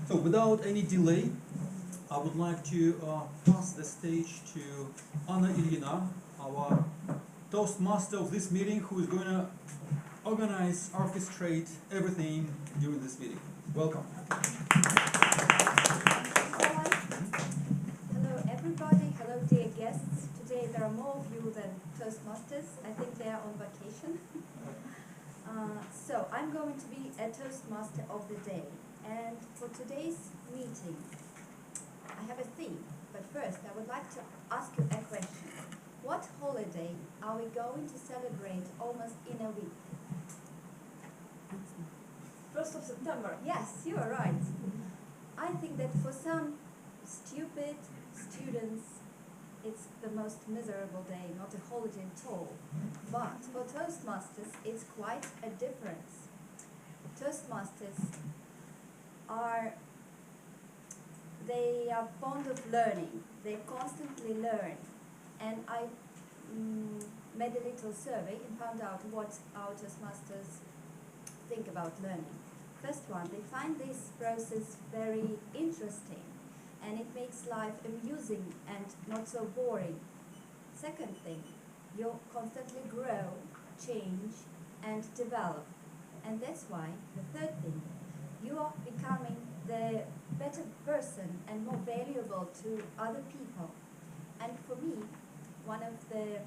So without any delay, I would like to pass the stage to Anna Ilina, our Toastmaster of this meeting, who is going to organize, orchestrate everything during this meeting. Welcome. Hello everybody, hello dear guests. Today there are more of you than Toastmasters. I think they are on vacation. So I'm going to be a Toastmaster of the day. And for today's meeting, I have a theme. But first, I would like to ask you a question. What holiday are we going to celebrate almost in a week? 1st of September. Yes, you are right. I think that for some stupid students, it's the most miserable day, not a holiday at all. But for Toastmasters, it's quite a difference. Toastmasters they are fond of learning. They constantly learn. And I made a little survey and found out what our Toastmasters think about learning. First one, they find this process very interesting and it makes life amusing and not so boring. Second thing, you constantly grow, change and develop. And that's why, the third thing, you are becoming the better person and more valuable to other people. And for me, one of the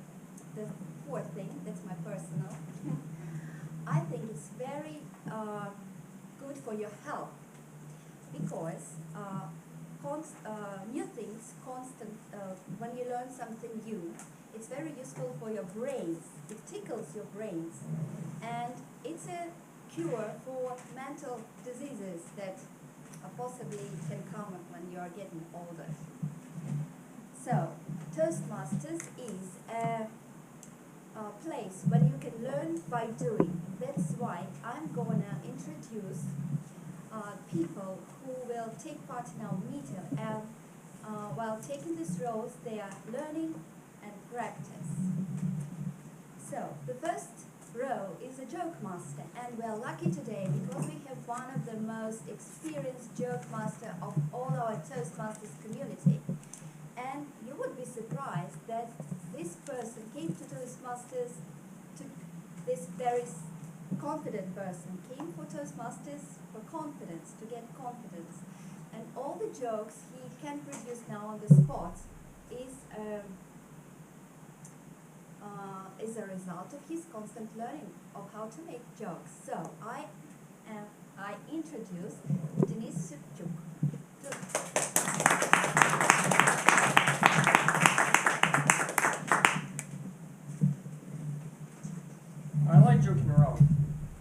fourth thing, that's my personal, I think it's very good for your health because new things, when you learn something new, it's very useful for your brains. It tickles your brains, and it's a cure for mental diseases that possibly can come when you are getting older. So, Toastmasters is a place where you can learn by doing. That's why I'm gonna introduce people who will take part in our meeting, and while taking these roles, they are learning and practice. So, the first row is a joke master, and we're lucky today because we have one of the most experienced joke master of all our Toastmasters community. And you would be surprised that this person came to Toastmasters, this very confident person came for Toastmasters for confidence, to get confidence. And all the jokes he can produce now on the spot is a result of his constant learning of how to make jokes. So I introduce Denis Shevchuk. I like joking around.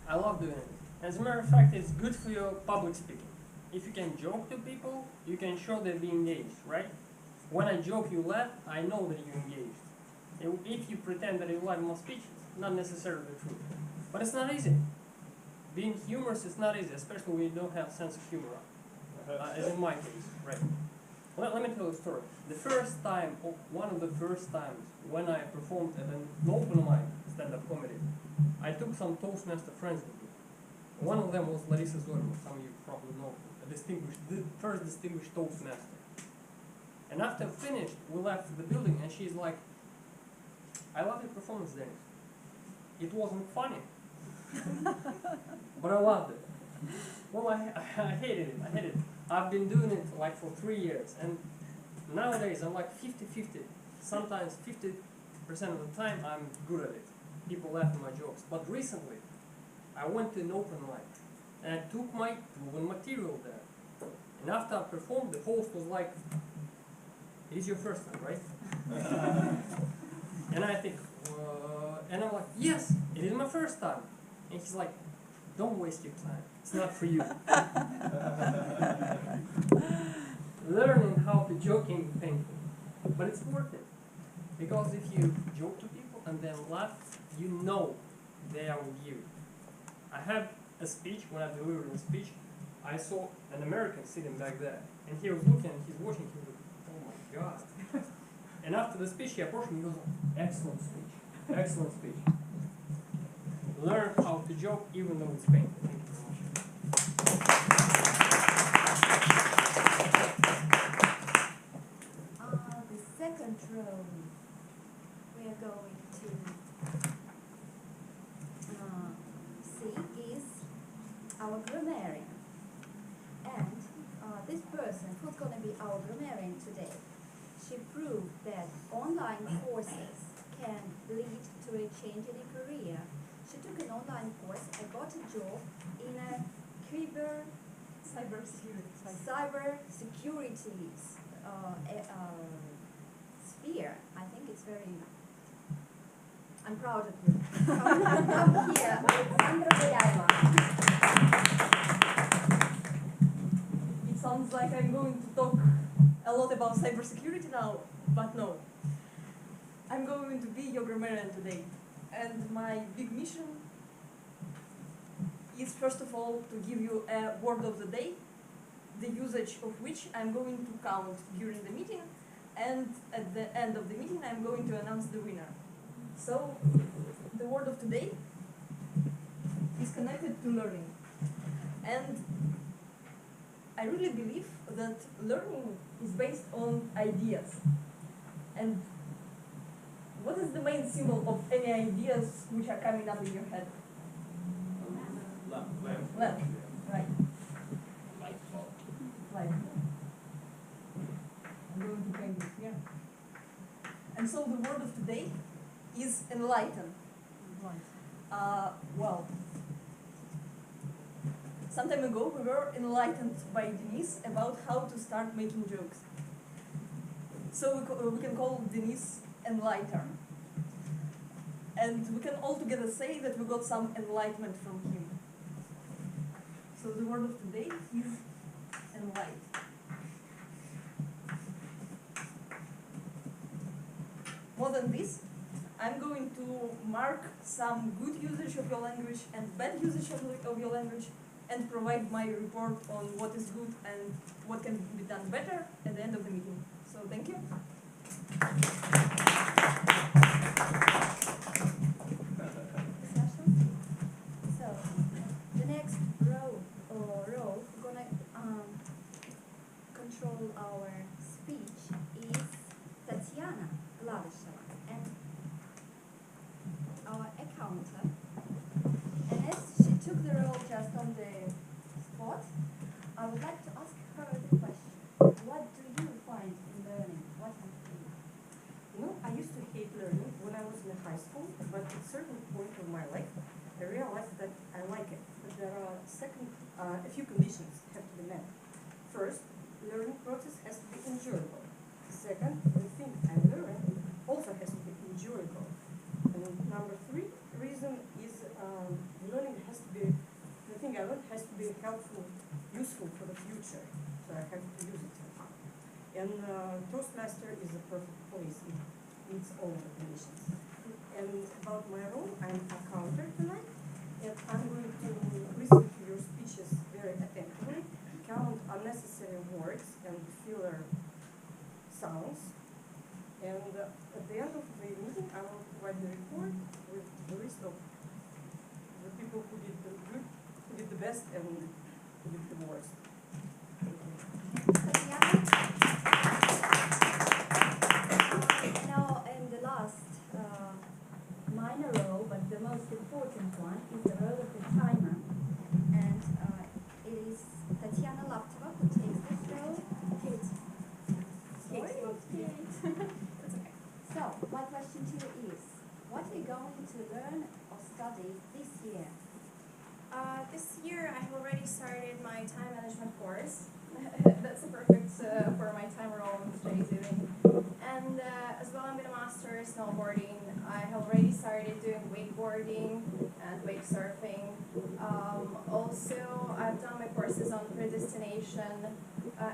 I love doing it. As a matter of fact, it's good for your public speaking. If you can joke to people, you can show they're being engaged, right? When I joke, you laugh, I know that you're engaged. If you pretend that you like my speech, it's not necessarily true. But it's not easy. Being humorous is not easy, especially when you don't have a sense of humor. As in my case, right? Let me tell you a story. The first time, one of the first times when I performed at an open mic stand-up comedy, I took some Toastmaster friends with me. One of them was Larissa Zorba, some of you probably know, the first distinguished Toastmaster. And after finished, we left the building and she's like, I love your performance, Dennis. It wasn't funny, but I loved it. Well, I hated it. I hated it. I've been doing it like for 3 years, and nowadays I'm like 50-50. Sometimes 50% of the time I'm good at it. People laugh at my jokes. But recently, I went to an open mic, and I took my proven material there. And after I performed, the host was like, "It is your first time, right?" And I think, and I'm like, "Yes, it is my first time." And he's like, "Don't waste your time. It's not for you." Learning how to joke can be painful, but it's worth it. Because if you joke to people and then laugh, you know they are with you. I had a speech, when I delivered a speech, I saw an American sitting back there, and he was looking, he's watching, he was like, "Oh my God." And after the speech, he approached me, he goes, "Excellent speech, excellent speech." Learn how to joke even though it's painful. Thank you very much. grammarian. And this person, who's going to be our grammarian today, she proved that online courses can lead to a change in a career. She took an online course and got a job in a cyber security sphere. I think it's very. I'm proud of you. Come here, Alexandra Guliaeva. It sounds like I'm going to talk a lot about cybersecurity now, but no. I'm going to be your grammarian today, and my big mission is first of all to give you a word of the day, the usage of which I'm going to count during the meeting, and at the end of the meeting I'm going to announce the winner. So, the word of today is connected to learning. And I really believe that learning is based on ideas. And what is the main symbol of any ideas which are coming up in your head? Lamp. Right. Light. I'm going to paint it here. And so the word of today is enlighten. Well, some time ago we were enlightened by Denis about how to start making jokes. So we can call Denis Enlighter. And we can all together say that we got some enlightenment from him. So the word of today is enlighten. More than this, I'm going to mark some good usage of your language and bad usage of your language and provide my report on what is good and what can be done better at the end of the meeting. So thank you. So, the next row gonna control our speech is Tatyana Gladycheva, and our accountant. And as she took the role just on the spot, I would like to ask her the question: what do you find in learning? What do you think? You know, I used to hate learning when I was in high school, but at a certain point of my life, I realized that I like it. But there are a few conditions have to be met. First, learning process has to be enjoyable. Second, the thing I learn also has to be enjoyable. And number three reason is learning has to be, the thing I learned has to be helpful, useful for the future. So I have to use it somehow. And Toastmaster is a perfect place. It meets all the conditions. And about my role, I'm a counter tonight. And I'm going to listen to your speeches very attentively, count unnecessary words and filler sounds. And at the end of the meeting, I will provide the report with the list of the people who did the good, who did the best, and who did the worst. Now, and the last minor role, but the most important one, is the role of the timer. And it is Tatyana Lapteva who takes this role. Kate. That's okay. So, my question to you is, what are you going to learn or study this year? This year I have already started my time management course. That's perfect for my time role in JTV. And as well I'm going to master snowboarding. I have already started doing wakeboarding and wake surfing. Also I've done my courses on predestination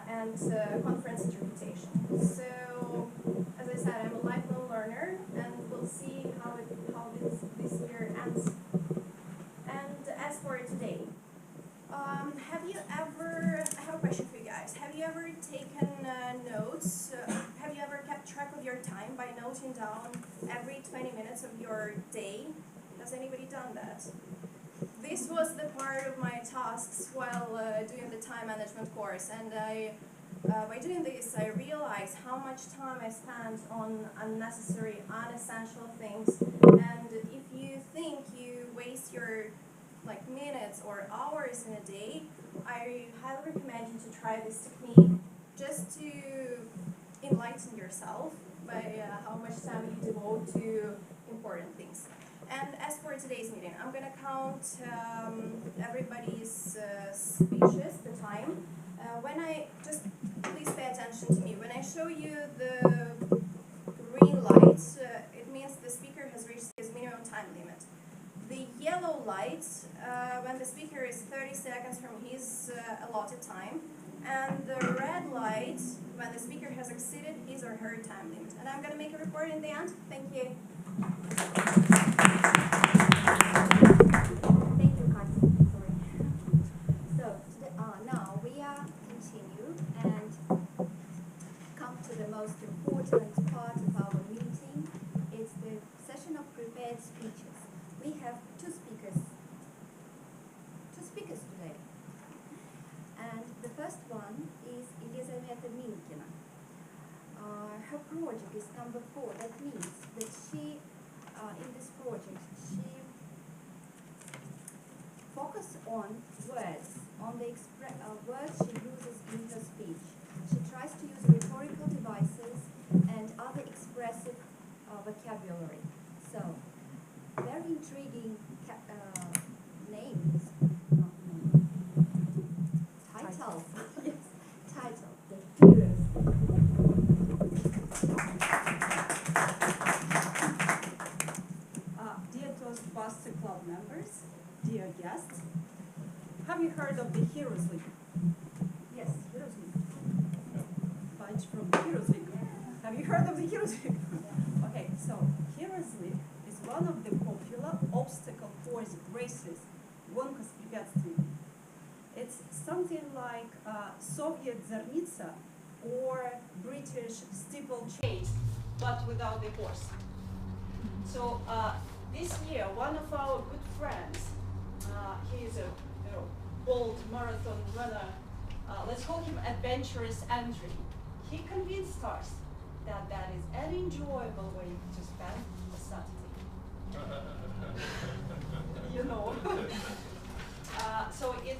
and conference interpretation. So as I said, I'm a lifelong learner, and we'll see how this year ends. And as for today, I have a question for you guys. Have you ever taken notes? Have you ever kept track of your time by noting down every 20 minutes of your day? Has anybody done that? This was the part of my tasks while doing the time management course, and by doing this, I realized how much time I spent on unnecessary, unessential things. And if you think you waste your like minutes or hours in a day, I highly recommend you to try this technique just to enlighten yourself by how much time you devote to important things. And as for today's meeting, I'm going to count everybody's speeches, the time. When I, just please pay attention to me, when I show you the green light, it means the speaker has reached his minimum time limit. The yellow light, when the speaker is 30 seconds from his allotted time, and the red light, when the speaker has exceeded his or her time limit. And I'm going to make a report in the end. Thank you. Thank you, Katya. Sorry. So now we are continue and come to the most important part of our meeting. It's the session of prepared speeches. We have two speakers today. And the first one is Elizaveta Minkina. Her project is number 4. That means that she, in this project, she focuses on words, on the words she uses in her speech. She tries to use rhetorical devices and other expressive vocabulary. So, very intriguing names. Title. Yes, title. The heroes. Dear Toastbusters Club members, dear guests, have you heard of the Heroes League? Yes, heroes. Bunch from the Heroes League. Have you heard of the Heroes League? Okay, so Heroes League is one of the popular obstacle course races, гонка с препятствиями. It's something like Soviet Zernitsa or British steeplechase, but without the horse. So this year, one of our good friends, he is a bold marathon runner. Let's call him Adventurous Andrew. He convinced us that that is an enjoyable way to spend a Saturday. You know. So it,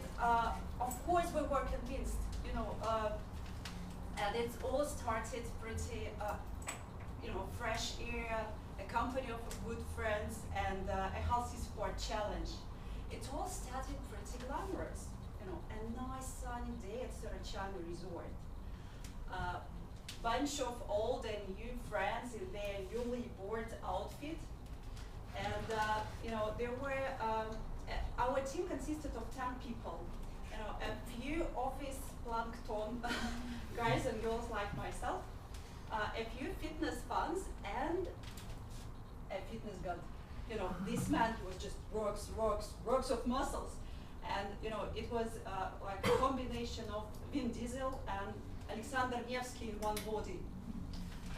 of course, we were convinced, and it all started pretty, fresh air, a company of good friends, and a healthy sport challenge. It all started pretty glamorous, a nice sunny day at Sarachani Resort. Bunch of old and new friends in their newly bought outfit, and there were. Our team consisted of 10 people, a few office plankton guys and girls like myself, a few fitness fans, and a fitness god. This man was just rocks of muscles, and it was like a combination of Vin Diesel and Alexander Nevsky in one body.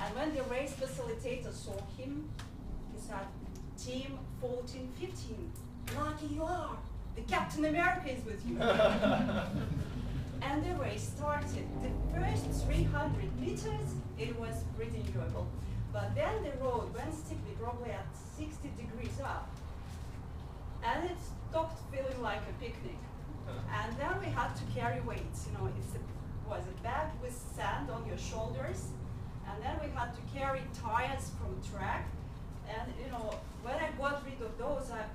And when the race facilitator saw him, he said, "Team 14-15. Lucky you are! The Captain America is with you." And the race started. The first 300 meters, it was pretty enjoyable. But then the road went steeply, probably at 60 degrees up. And it stopped feeling like a picnic. And then we had to carry weights. It was a bag with sand on your shoulders. And then we had to carry tires from track. And when I got rid of those, I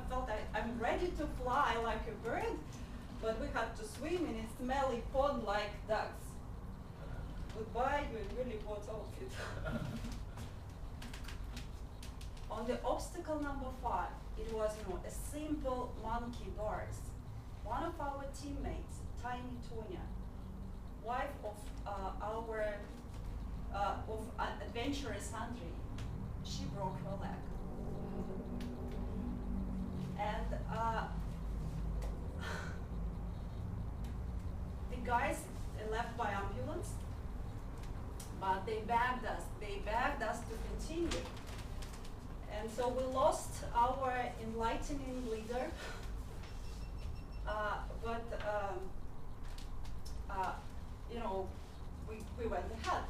felt I'm ready to fly like a bird, but we had to swim in a smelly pond like ducks. Goodbye, your really hot outfit. On the obstacle number 5, it was a simple monkey bars. One of our teammates, Tiny Tonya, wife of our adventurous Andrei, she broke her leg. And the guys left by ambulance, but they begged us to continue. And so we lost our enlightening leader, but we went ahead.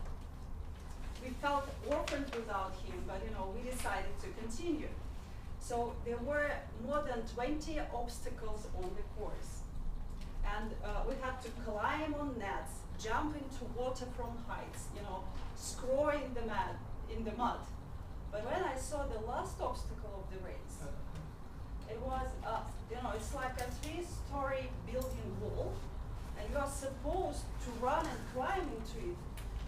We felt orphaned without him, but we decided to continue. So there were more than 20 obstacles on the course. And we had to climb on nets, jump into water from heights, scroll in the mud. But when I saw the last obstacle of the race, it was, it's like a 3-story building wall, and you are supposed to run and climb into it,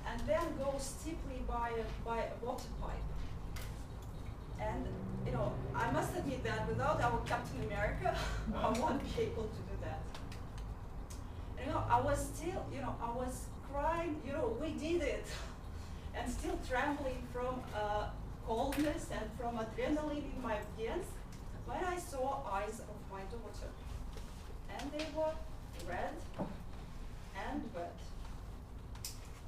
and then go steeply by a water pipe. And I must admit that without our Captain America, I won't be able to do that. And, I was still, I was crying, we did it, and still trembling from coldness and from adrenaline in my veins when I saw eyes of my daughter. And they were red and wet.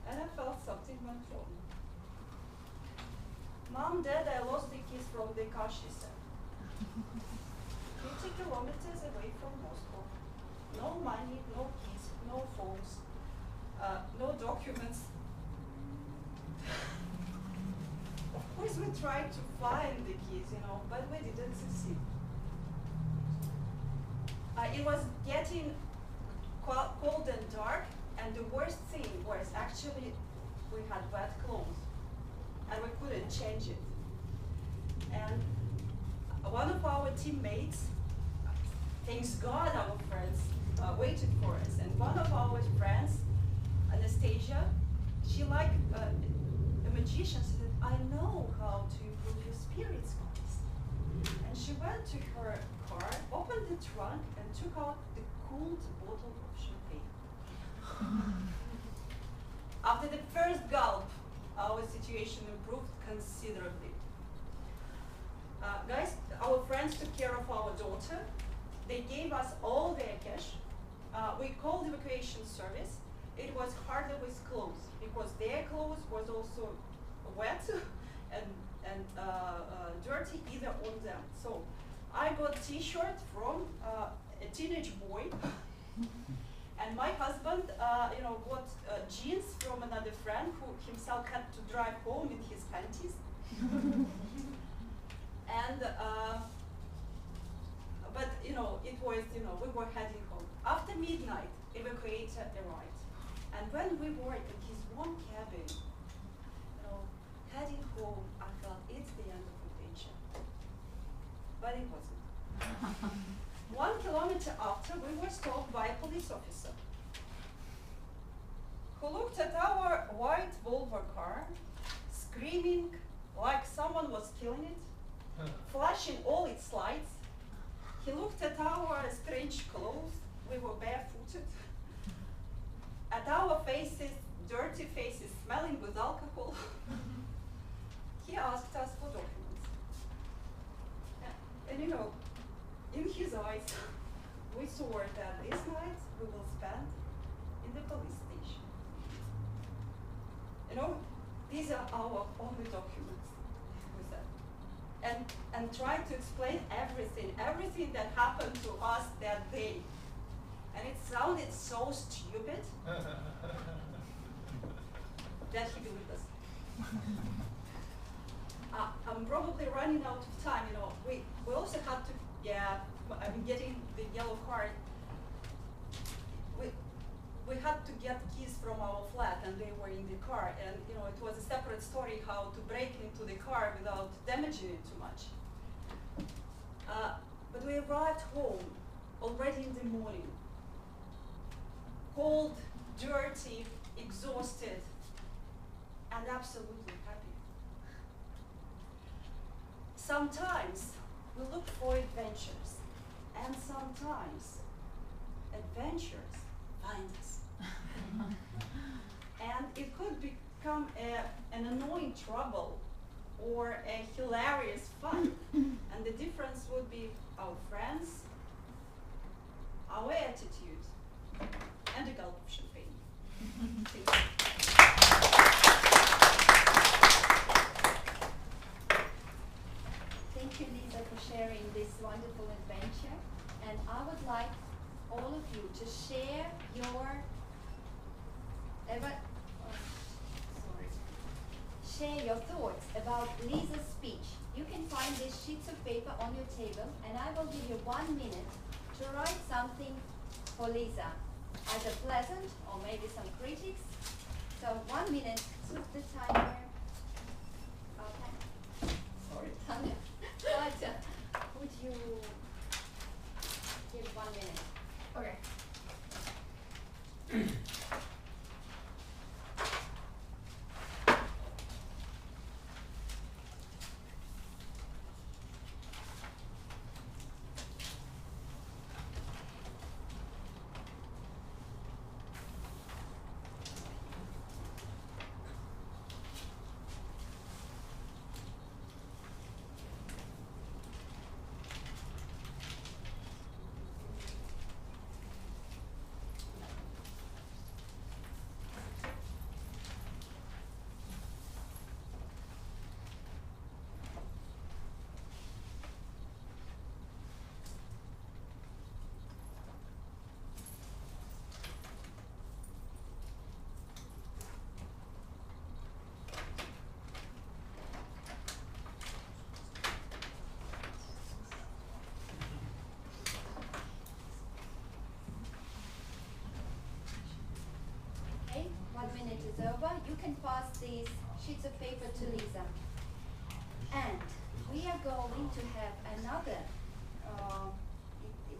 And I felt something went wrong. Mom, Dad, I lost the keys from the car, she said. 50 kilometers away from Moscow. No money, no keys, no phones, no documents. Of course, we tried to find the keys, but we didn't succeed. It was getting cold and dark, and the worst thing was actually we had wet clothes, and we couldn't change it. And one of our teammates, thanks God our friends waited for us, and one of our friends, Anastasia, she like a magician, said, I know how to improve your spirits, guys. And she went to her car, opened the trunk, and took out the cooled bottle of champagne. After the first gulp, our situation improved considerably. Guys, our friends took care of our daughter. They gave us all their cash. We called evacuation service. It was harder with clothes because their clothes was also wet and dirty either on them. So I got t-shirt from a teenage boy, and my husband, got jeans from another friend who himself had to drive home in his panties. And but it was we were heading home. After midnight, evacuator arrived, and when we were in his warm cabin, heading home, I felt it's the end of adventure. But it wasn't. 1 kilometer after, we were stopped by a police officer who looked at our white Volvo car, screaming like someone was killing it, flashing all its lights. He looked at our strange clothes, we were barefooted, at our faces, dirty faces smelling with alcohol. He asked us for documents. And in his eyes, we saw that this night we will spend in the police station. These are our only documents with that. And try to explain everything that happened to us that day. And it sounded so stupid that he believed us. I'm probably running out of time. We also had to, getting the yellow card. We had to get keys from our flat, and they were in the car. And it was a separate story how to break into the car without damaging it too much. But we arrived home already in the morning, cold, dirty, exhausted, and absolutely happy. Sometimes we look for adventures, and sometimes adventures find us. And it could become an annoying trouble or a hilarious fun. And the difference would be our friends, our attitude, and a gulp of champagne. Thank you. Thank you, Lisa, for sharing this wonderful adventure. And I would like all of you to share your share your thoughts about Lisa's speech you can find these sheets of paper on your table, and I will give you 1 minute to write something for Lisa, either pleasant or maybe some critics. So 1 minute, put the timer. Okay. Sorry, Tanya. But would you give 1 minute? Okay. Okay, 1 minute is over. You can pass these sheets of paper to Lisa. And we are going to have another,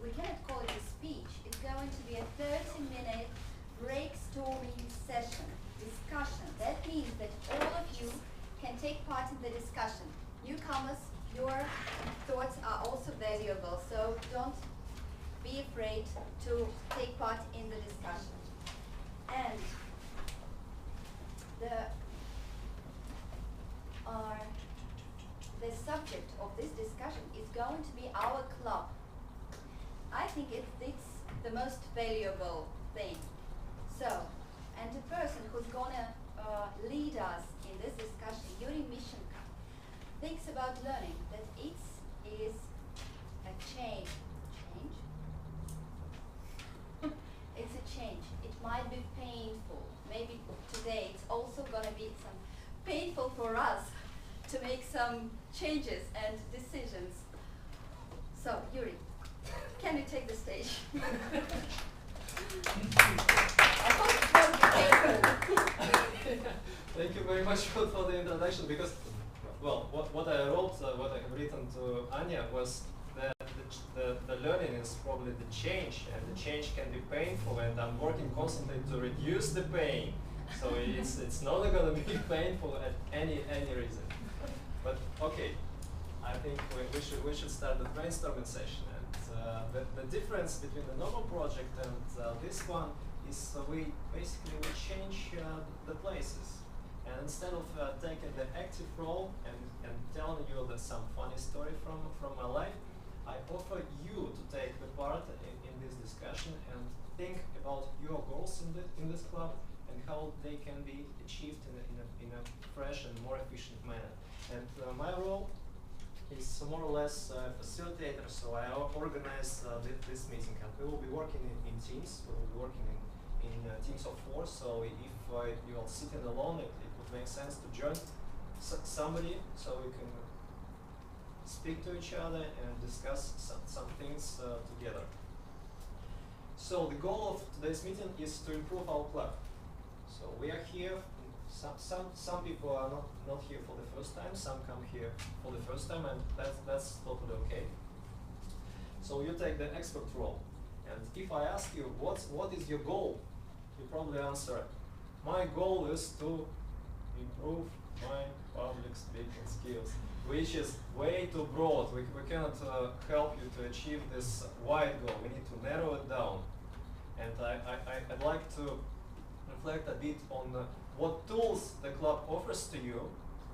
we cannot call it a speech, it's going to be a 30-minute brainstorming session, discussion. That means that all of you can take part in the discussion. Newcomers, your thoughts are also valuable, so don't be afraid to take part in the discussion. And the subject of this discussion is going to be our club. I think it's the most valuable thing. So, and the person who's gonna lead us in this discussion, Yur Mischenko, thinks about learning, that it is a change. It's a change. It might be painful. Maybe today it's also gonna be some painful for us to make some changes and decisions. So, Yuri, can you take the stage? I hope it won't be painful. Thank you very much for the introduction, because, well, what I wrote, what I have written to Anya was that the learning is probably the change, and the change can be painful, and I'm working constantly to reduce the pain. So it's not going to be painful at any reason. But okay, I think we should start the brainstorming session. And the difference between the normal project and this one is we change the places. And instead of taking the active role and telling you some funny story from my life, I offer you to take the part in this discussion and think about your goals in this club and how they can be achieved in a fresh and more efficient manner. And my role is more or less facilitator, so I organize this meeting. And we will be working in teams. We will be working in teams of 4. So if you are sitting alone, it would make sense to join somebody so we can speak to each other and discuss some things together. So the goal of today's meeting is to improve our club. So we are here. Some people are not here for the first time. Some come here for the first time, and that's totally okay. So you take the expert role, and if I ask you what is your goal, you probably answer, my goal is to improve my public speaking skills, which is way too broad. We cannot help you to achieve this wide goal. We need to narrow it down. And I'd like to reflect a bit on what tools the club offers to you,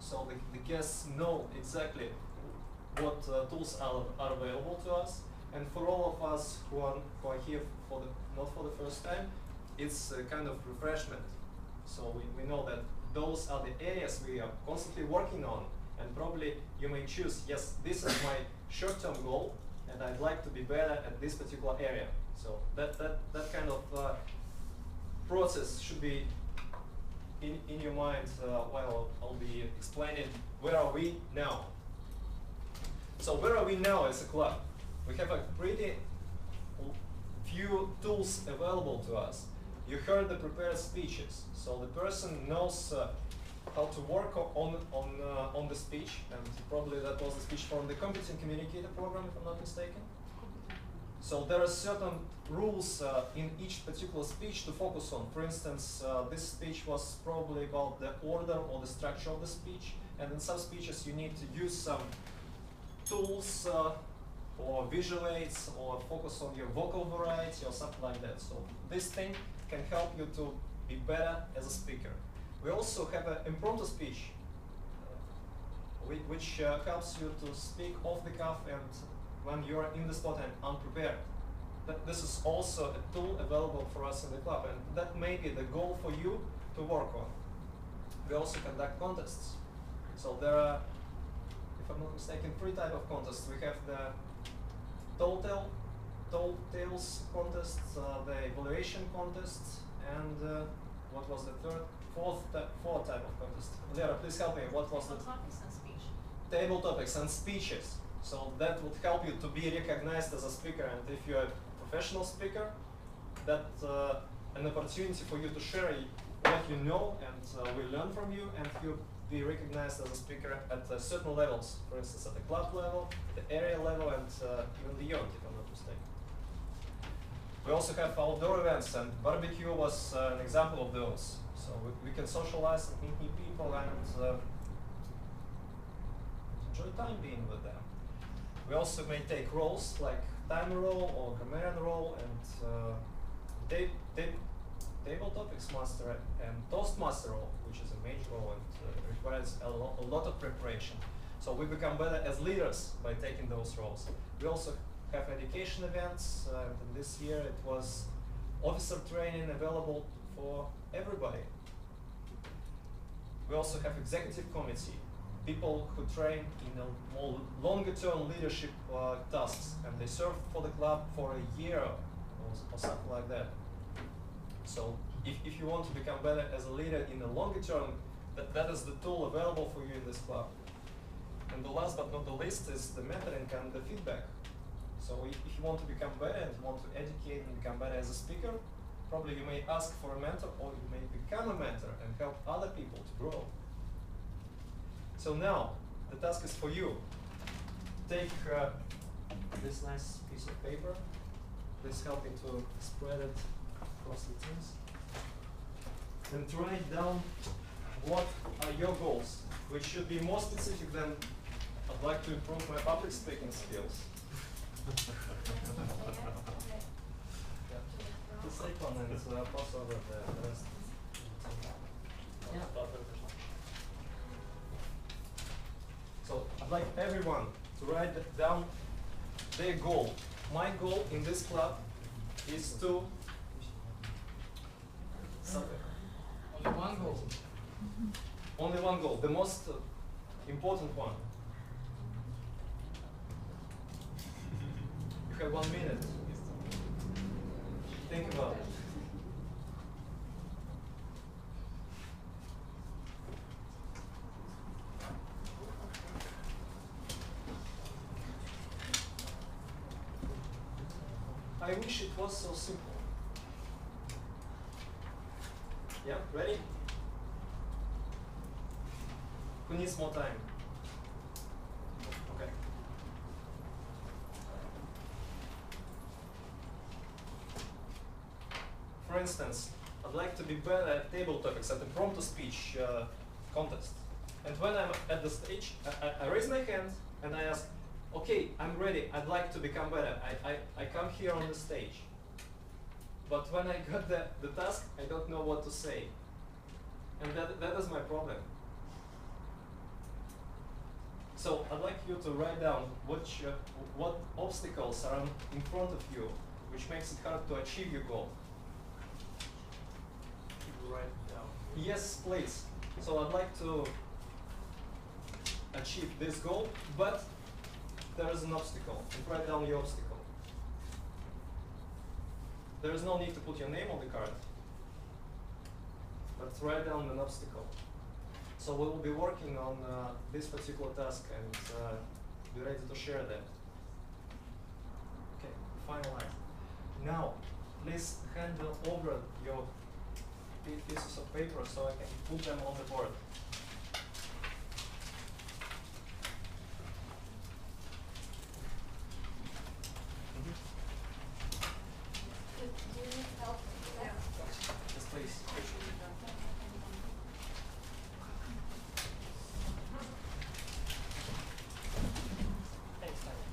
so the guests know exactly what tools are available to us. And for all of us who are here not for the first time, it's a kind of refreshment. So we know that those are the areas we are constantly working on, and probably you may choose, yes, this is my short-term goal, and I'd like to be better at this particular area. So that kind of process should be in your mind while I'll be explaining where are we now. So where are we now as a club? We have a pretty few tools available to us. You heard the prepared speeches, so the person knows how to work on the speech, and probably that was the speech from the Competent Communicator program, if I'm not mistaken. So there are certain rules in each particular speech to focus on. For instance, this speech was probably about the order or the structure of the speech, and in some speeches you need to use some tools or visual aids or focus on your vocal variety or something like that. So this thing can help you to be better as a speaker. We also have an impromptu speech, which helps you to speak off the cuff and when you're in the spot and unprepared. This is also a tool available for us in the club, and that may be the goal for you to work on. We also conduct contests. So there are, if I'm not mistaken, 3 types of contests. We have the Tall Tales contest, the evaluation contest, and what was the fourth type of contest? Lera, please help me. What was the topics and speech? Table topics and speeches. So that would help you to be recognized as a speaker, and if you're a professional speaker, that's an opportunity for you to share what you know, and we learn from you, and you be recognized as a speaker at certain levels. For instance, at the club level, the area level, and even beyond, if I'm not mistaken. We also have outdoor events, and barbecue was an example of those. So we can socialize and meet new people and enjoy time being with them. We also may take roles like timer role or grammarian role and table topics master and Toastmaster role, which is a major role and requires a lot of preparation. So we become better as leaders by taking those roles. We also have education events, and this year it was officer training available for everybody. We also have executive committee, people who train in a more longer-term leadership tasks, and they serve for the club for a year or something like that. So if you want to become better as a leader in the longer term, that is the tool available for you in this club. And the last but not the least is the mentoring and the feedback. So if you want to become better and want to educate and become better as a speaker, probably you may ask for a mentor, or you may become a mentor and help other people to grow. So now, the task is for you. Take this nice piece of paper. Please help me to spread it across the teams. And write down what are your goals, which should be more specific than I'd like to improve my public speaking skills. The second and pass over the rest. So I'd like everyone to write down their goal. My goal in this club is to Only one goal. Only one goal, the most important one. You have 1 minute. Think about it. I wish it was so simple. Yeah, ready? Who needs more time? Okay. For instance, I'd like to be better at table topics, at the impromptu speech contest. And when I'm at the stage, I raise my hand and I ask, okay, I'm ready, I'd like to become better. I come here on the stage. But when I got the task, I don't know what to say. And that is my problem. So I'd like you to write down what obstacles are in front of you, which makes it hard to achieve your goal. Write it down. Yes, please. So I'd like to achieve this goal, but there is an obstacle. And write down your obstacle. There is no need to put your name on the card, but write down an obstacle. So we will be working on this particular task, and be ready to share them. Okay, finalize. Now, please hand over your pieces of paper so I can put them on the board. Do you need help? Yes, please. Thanks, Tanya.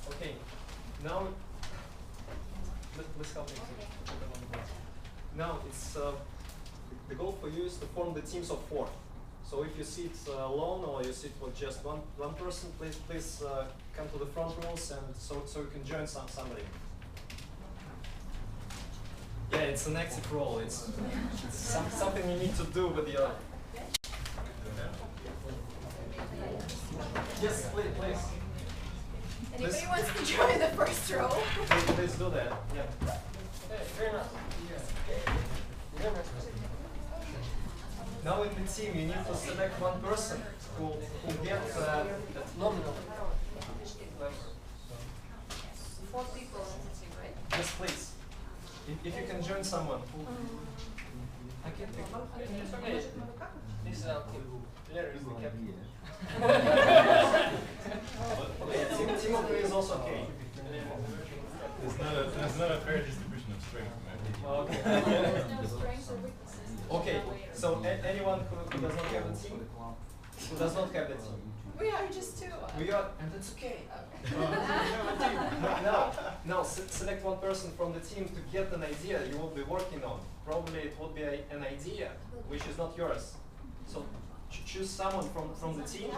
Okay, now let's help me to put them on the board. Now it's the goal for you is to form the teams of 4. So if you sit alone or you sit with just one person, please come to the front rows and so you can join somebody. Yeah, it's an active role. It's something you need to do with your. Yes, please. Anybody wants to join the first row? Please do that. Yeah. Hey, very nice. Very nice. Now in the team, you need to select one person who gets Nominal. 4 people in the team, right? Yes, please. If you can join someone who I can pick. It's okay. This is our team. Larry is the captain. Okay, team of 3 is also okay. There's not a fair distribution of strength, man. Okay. Okay, so anyone who does not have a team? Who does not have a team? We are just 2. We are, and that's okay. Now select one person from the team to get an idea you will be working on. Probably it would be an idea which is not yours. So choose someone from the team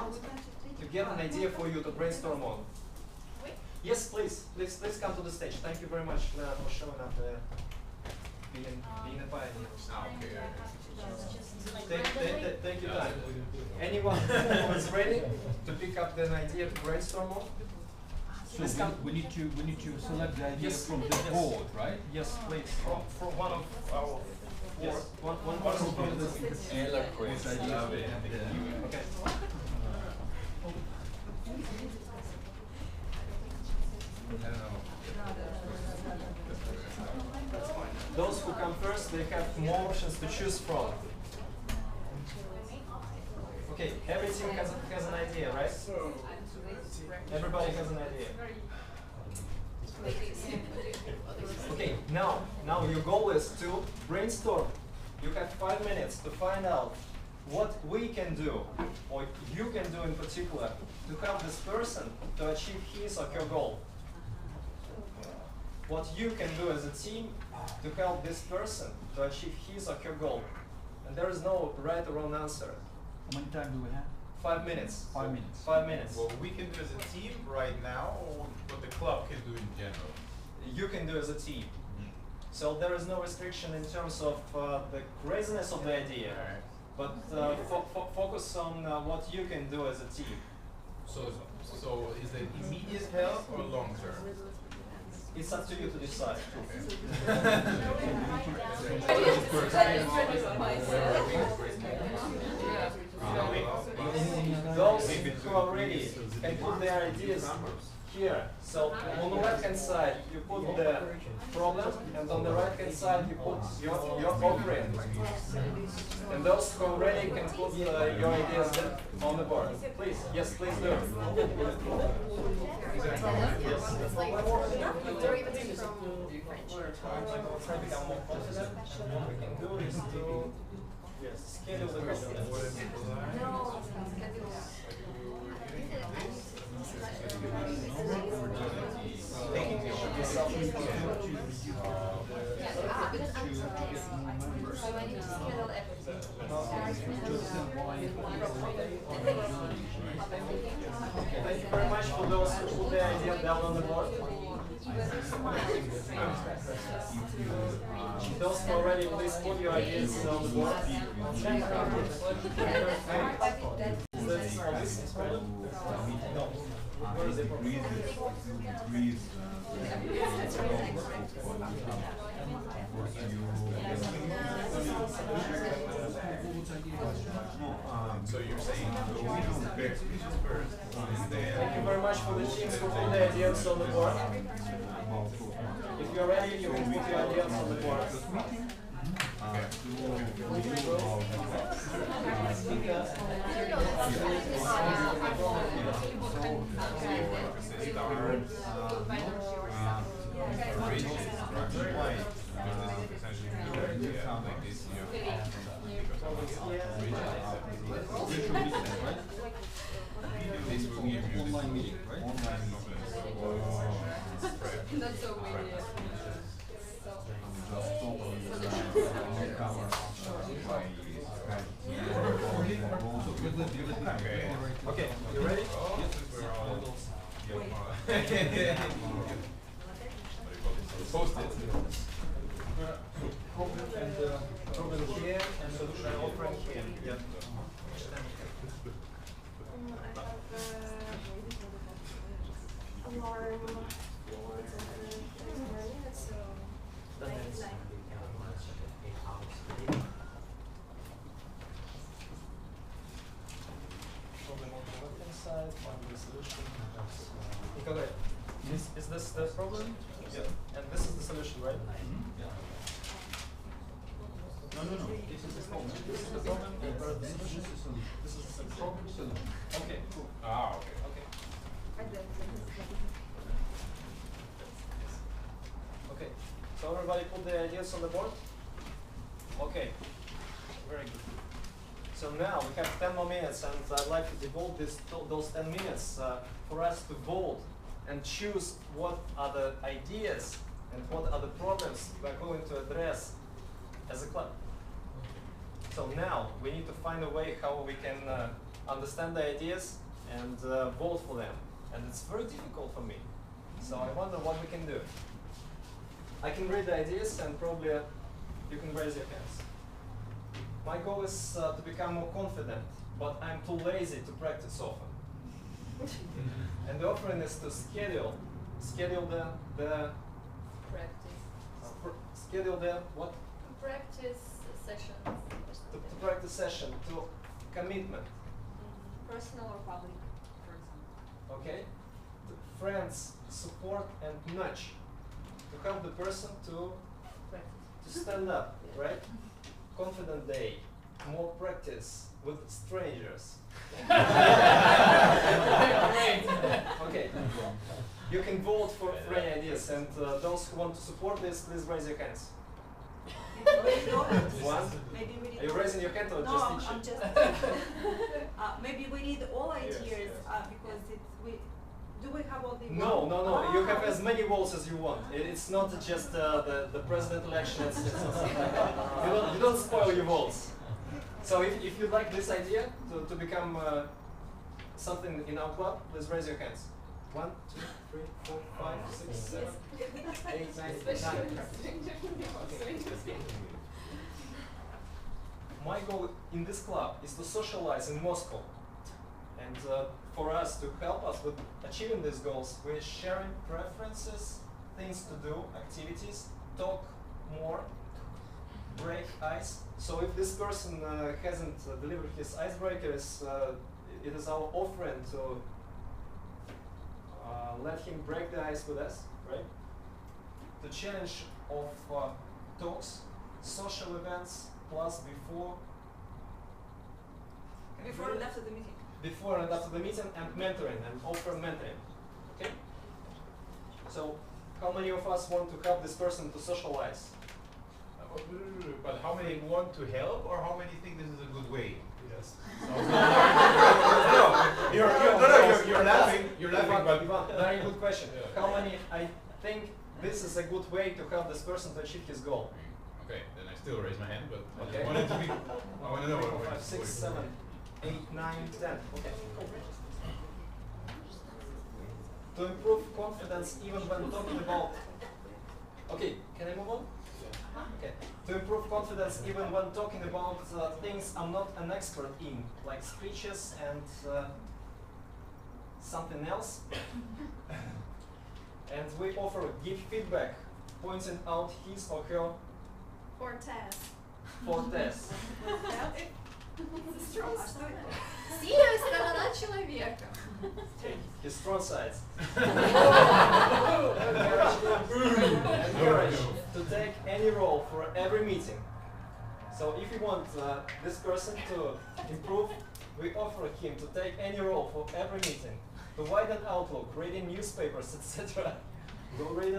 to get an idea for you to brainstorm on. Yes, please come to the stage. Thank you very much, Lena, for showing up there. Being a pioneer. Take your time. Anyone who is ready to pick up an idea to brainstorm on? Please come. We need to select the idea Yes. from the board, right? Yes, please. From one of our Yes. One person from the Okay. Those who come first, they have more options to choose from. Okay, every team has an idea, right? Everybody has an idea. Okay, now your goal is to brainstorm. You have 5 minutes to find out what we can do, or you can do in particular, to help this person to achieve his or her goal. What you can do as a team to help this person to achieve his or her goal. And there is no right or wrong answer. How many time do we have? 5 minutes. 5 minutes. 5 minutes. What we can do as a team right now, or what the club can do in general? You can do as a team. So there is no restriction in terms of the craziness of the idea, but focus on what you can do as a team. So is it immediate help or long term? It's up to you to decide. Those who are ready can put their ideas here. So on the left hand side you put the problem, and on the right hand side you put your offering. And those who are ready can put your ideas on the board. Please, yes, please do. It's like derivatives from French. Try to become more confident. What we can do is to schedule the questions. No, so I need to schedule everything. Thank you very much for those who put the idea down on the board. Those who are ready, please put your ideas on the board. that's all this is problem? No. Where is the problem? So you're saying first. Thank you very much for the teams who put the ideas on the board. If you're ready, you can put your ideas on the board. Online meeting, right? That's so weird. Okay, you ready? Post it. Problem here and solution offering here. Yep. Alarm. So Problem on the left-hand side, find the solution. Nikolai, is this the problem? Yeah. And this is the solution, right? No. This is the problem. This is the problem. Where are the solution? This is the problem. Solution. Okay, cool. Ah, okay. Okay. Okay. So everybody put the ideas on the board? Okay. Very good. So now we have 10 more minutes, and I'd like to devote those 10 minutes for us to vote and choose what are the ideas and what are the problems we're going to address as a club. So now we need to find a way how we can understand the ideas and vote for them. And it's very difficult for me. So I wonder what we can do. I can read the ideas and probably you can raise your hands. My goal is to become more confident, but I'm too lazy to practice often. And the offering is to schedule the schedule the what? practice sessions. To practice session, to commitment. Personal or public, for example. Okay? To friends, support and nudge. To help the person to stand up, right? Confident day, more practice with strangers. Okay. You can vote for any ideas, and those who want to support this, please raise your hands. One. Maybe we need. Are you raising your hand or No, just I'm each? just. Maybe we need all ideas because do we have all the? No. You have as many votes as you want. It's not just the president election. You don't spoil your votes. So if you like this idea to become something in our club, please raise your hands. 1, 2, 3, 4, 5, 6, 7, 8, 9, 10. My goal in this club is to socialize in Moscow. And for us to help us with achieving these goals, we're sharing preferences, things to do, activities, talk more, break ice. So if this person hasn't delivered his icebreakers, it is our offering to let him break the ice with us, right? The challenge of talks, social events, plus before Before and after the meeting. Before and after the meeting, and mentoring, and offer mentoring. Okay? So, how many of us want to help this person to socialize? But how many want to help, or how many think this is a good way? Yes. You're laughing. You're laughing, but Ivan, very good question. Yeah. How many I think this is a good way to help this person to achieve his goal? okay, then I still raise my hand, but I Okay. just wanted to be. I want to know 3, what. 4, 5, 6, 7, 8, 9, 10. Okay. To improve confidence even when talking about. Okay, can I move on? Okay. To improve confidence even when talking about things I'm not an expert in, like speeches and something else. And we offer give feedback, pointing out his or her fortes. Сильная сторона человека. His strong sides. No, Encourage no. to take any role for every meeting. So if you want this person to improve, we offer him to take any role for every meeting. To widen outlook, reading newspapers, etc. Go read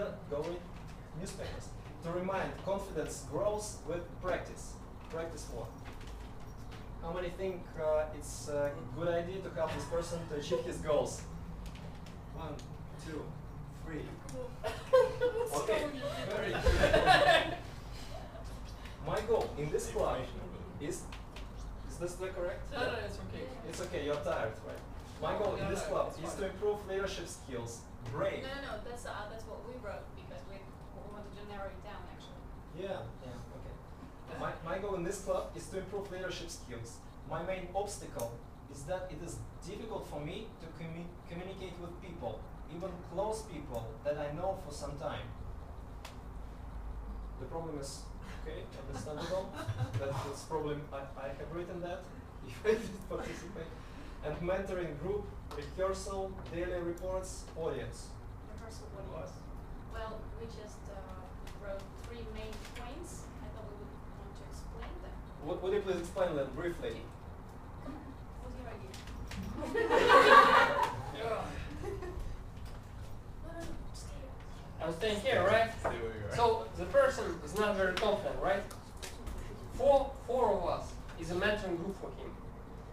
newspapers. To remind, confidence grows with practice. Practice more. How many think it's a good idea to help this person to achieve his goals? 1, 2, 3. Okay. Very good. My goal in this club is this the correct? No, it's okay. It's okay, you're tired, right? My goal in this club is to improve leadership skills. Brave. No, that's what we wrote because we wanted to narrow it down actually. Yeah, okay. My goal in this club is to improve leadership skills. My main obstacle is that it is difficult for me to communicate with people, even close people that I know for some time. The problem is, okay, understandable, but it's problem, I have written that, if I did participate. And mentoring group, rehearsal, daily reports, audience. Rehearsal audience. Well, we just wrote 3 main points. I thought we would want to explain them. Would you please explain them briefly? What's your idea? I'm staying here, right? Stay where you are. So the person is not very confident, right? Four of us is a mentoring group for him.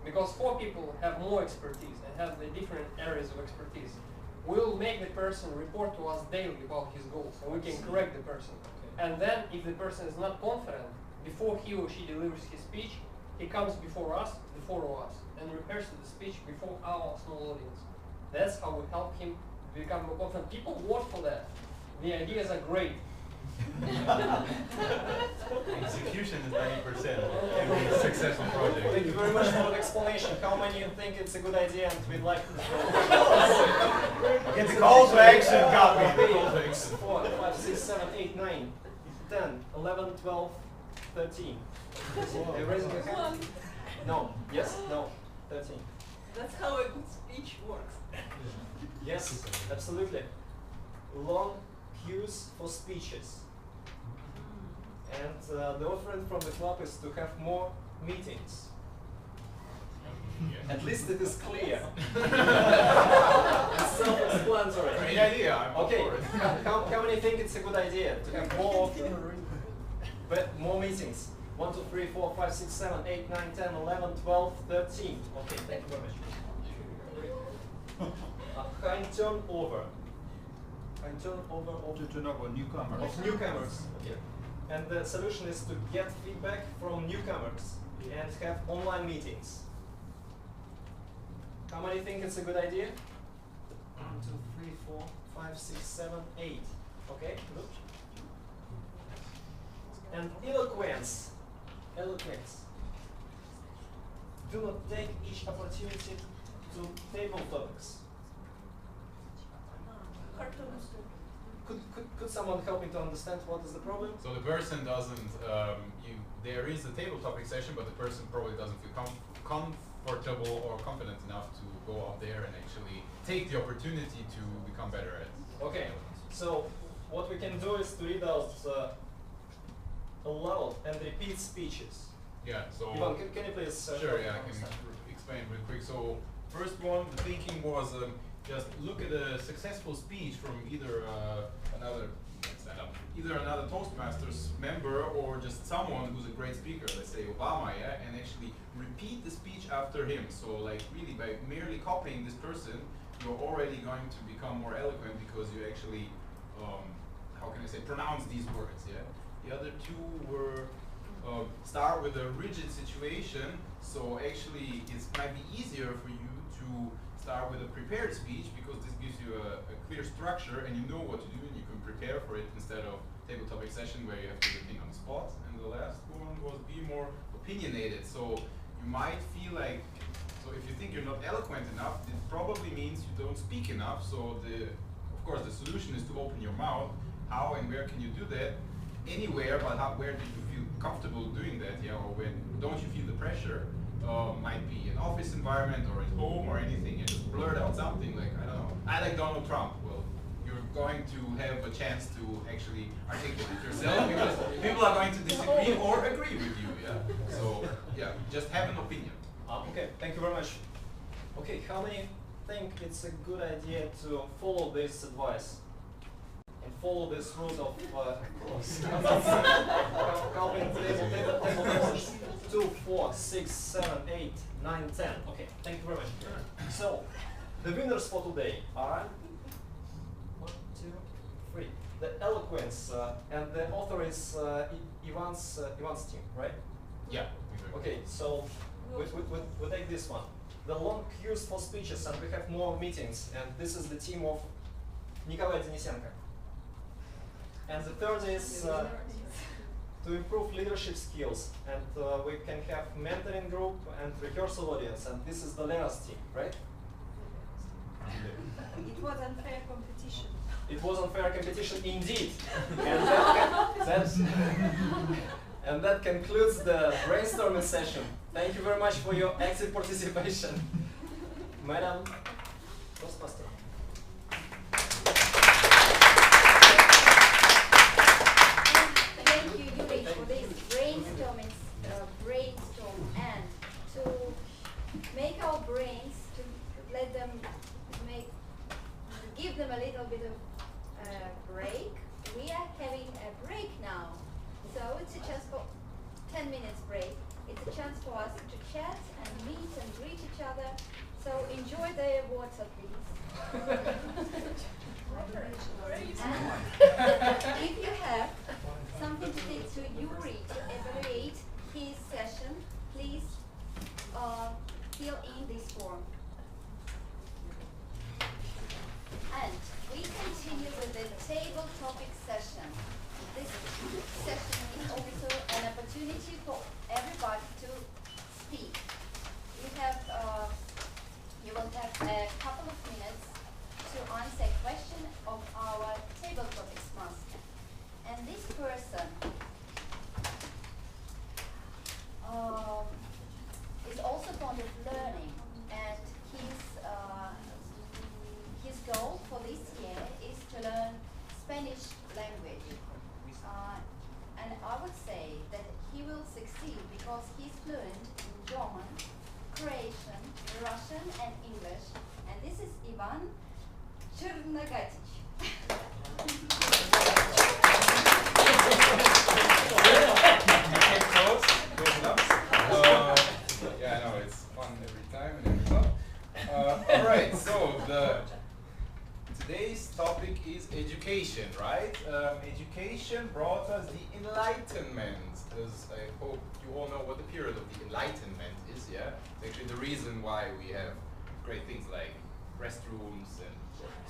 Because 4 people have more expertise and have the different areas of expertise. We'll make the person report to us daily about his goals and we can correct the person. And then if the person is not confident, before he or she delivers his speech, he comes before us, the 4 of us, and rehearses the speech before our small audience. That's how we help him become more confident. People vote for that. The ideas are great. Execution is 90% of every successful project. Thank you very much for the explanation. How many think it's a good idea and we'd like to Get the call to action, copy. The call to action. 4, 5, 6, 7, 8, 9, 10, 11, 12, 13. Are you raising your hand? No. Yes? No. 13. That's how a good speech works. Yes, absolutely. Long queues for speeches. And the offering from the club is to have more meetings. At least it is clear. It's self-explanatory. Great idea. I'm all Okay, for it. how many think it's a good idea to have more meetings? 1, 2, 3, 4, 5, 6, 7, 8, 9, 10, 11, 12, 13. Okay, thank you very much. High turnover. High turnover of newcomers. of newcomers. Okay. And the solution is to get feedback from newcomers and have online meetings. How many think it's a good idea? 1, 2, 3, 4, 5, 6, 7, 8. Okay, good. And eloquence. Eloquence. Do not take each opportunity to table topics. Hard to understand. Could someone help me to understand what is the problem? So the person doesn't, there is a table topic session, but the person probably doesn't feel comfortable or confident enough to go up there and actually take the opportunity to become better at it. Okay, so what we can do is to read out aloud and repeat speeches. Yeah, so... Ivan, can you please... Sure, yeah, I can explain real quick. So, first one, the thinking was just look at a successful speech from either another Toastmasters member or just someone who's a great speaker, let's say Obama, yeah, and actually repeat the speech after him. So, like, really by merely copying this person, you're already going to become more eloquent because you actually, how can I say, pronounce these words, yeah? The other 2 were start with a rigid situation, so actually it might be easier for you to start with a prepared speech because this gives you a clear structure and you know what to do and you can prepare for it instead of table topic session where you have to think on the spot. And the more opinionated. So you might feel like, so if you think you're not eloquent enough, it probably means you don't speak enough. So of course, the solution is to open your mouth. How and where can you do that? Anywhere, but where do you feel comfortable doing that? Yeah, or when don't you feel the pressure? Might be an office environment or at home or anything, and just blurt out something like, I don't know, I like Donald Trump. Well, you're going to have a chance to actually articulate yourself because people are going to disagree or agree with you. Yeah. So yeah, just have an opinion. Okay, thank you very much. Okay, how many think it's a good idea to follow this advice? And follow this route of course. Counting table 2, 4, 6, 7, 8, 9, 10. Okay, thank you very much. So, the winners for today are 1, 2, 3. The eloquence and the author is Ivan's team, right? Yeah. Okay, so we take this one. The long queues for speeches, and we have more meetings, and this is the team of Nikolai Denisenko. And the third is to improve leadership skills, and we can have mentoring group and rehearsal audience, and this is the Lena's team, right? It was unfair competition. It was unfair competition indeed, and that concludes the brainstorming session. Thank you very much for your active participation, Madam Toastmaster. Thank you, Yuri, for this brainstorm and to make our brains, to let them give them a little bit of break. We are having a break now, so it's a chance for 10 minutes break. It's a chance for us to chat and meet and greet each other. So enjoy the water, please. And if you have something to say to Yuri to evaluate his session, please fill in this form. And we continue with the table topic session. This session is also an opportunity for everybody to speak. You will have a couple of minutes to answer a question of our table topics master. And this person is also fond of learning, and his goal for this year is to learn Spanish language. And I would say that he will succeed because he's fluent in German, Croatian, Russian, and English. And this is Ivan Crnogatich. Yeah, I know, it's fun every time and every club. All right, so today's topic is education, right? Education brought us the Enlightenment, as I hope you all know what the period of the Enlightenment is, yeah? It's actually the reason why we have great things like restrooms and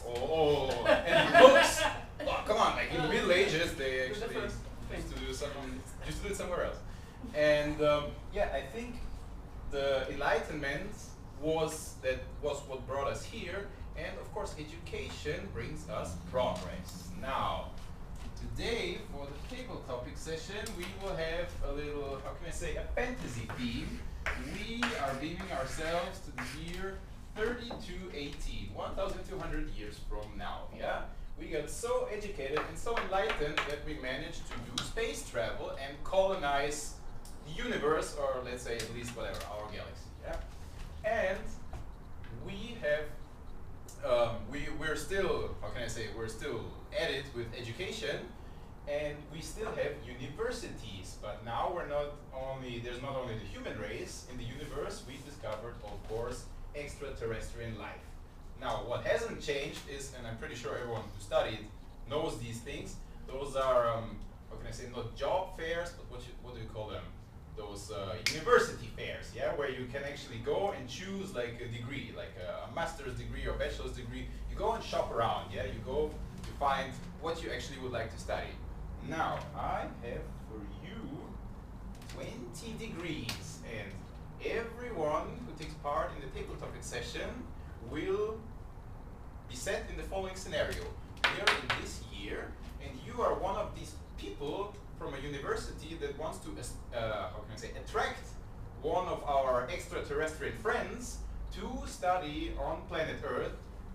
and books. Oh, come on, like in the Middle Ages, they actually used to do it somewhere else. And yeah, I think the Enlightenment was what brought us here, and of course education brings us progress. Now, today for the table topic session, we will have a little, how can I say, a fantasy theme. We are beaming ourselves to the year 3218, 1,200 years from now, yeah? We got so educated and so enlightened that we managed to do space travel and colonize the universe, or let's say at least whatever, our galaxy, yeah? And we have, we're still, how can I say, we're still at it with education, and we still have universities, but now there's not only the human race in the universe, we discovered, of course, extraterrestrial life. Now, what hasn't changed is, and I'm pretty sure everyone who studied knows these things, those are, how can I say, not job fairs, but what do you call them? Those university fairs, yeah, where you can actually go and choose like a degree, like a master's degree or bachelor's degree. You go and shop around, yeah, you go to find what you actually would like to study. Now, I have for you 20 degrees, and everyone who takes part in the table topic session will be set in the following scenario. We are in this year, and you are one of these people from a university that wants to, attract one of our extraterrestrial friends to study on planet Earth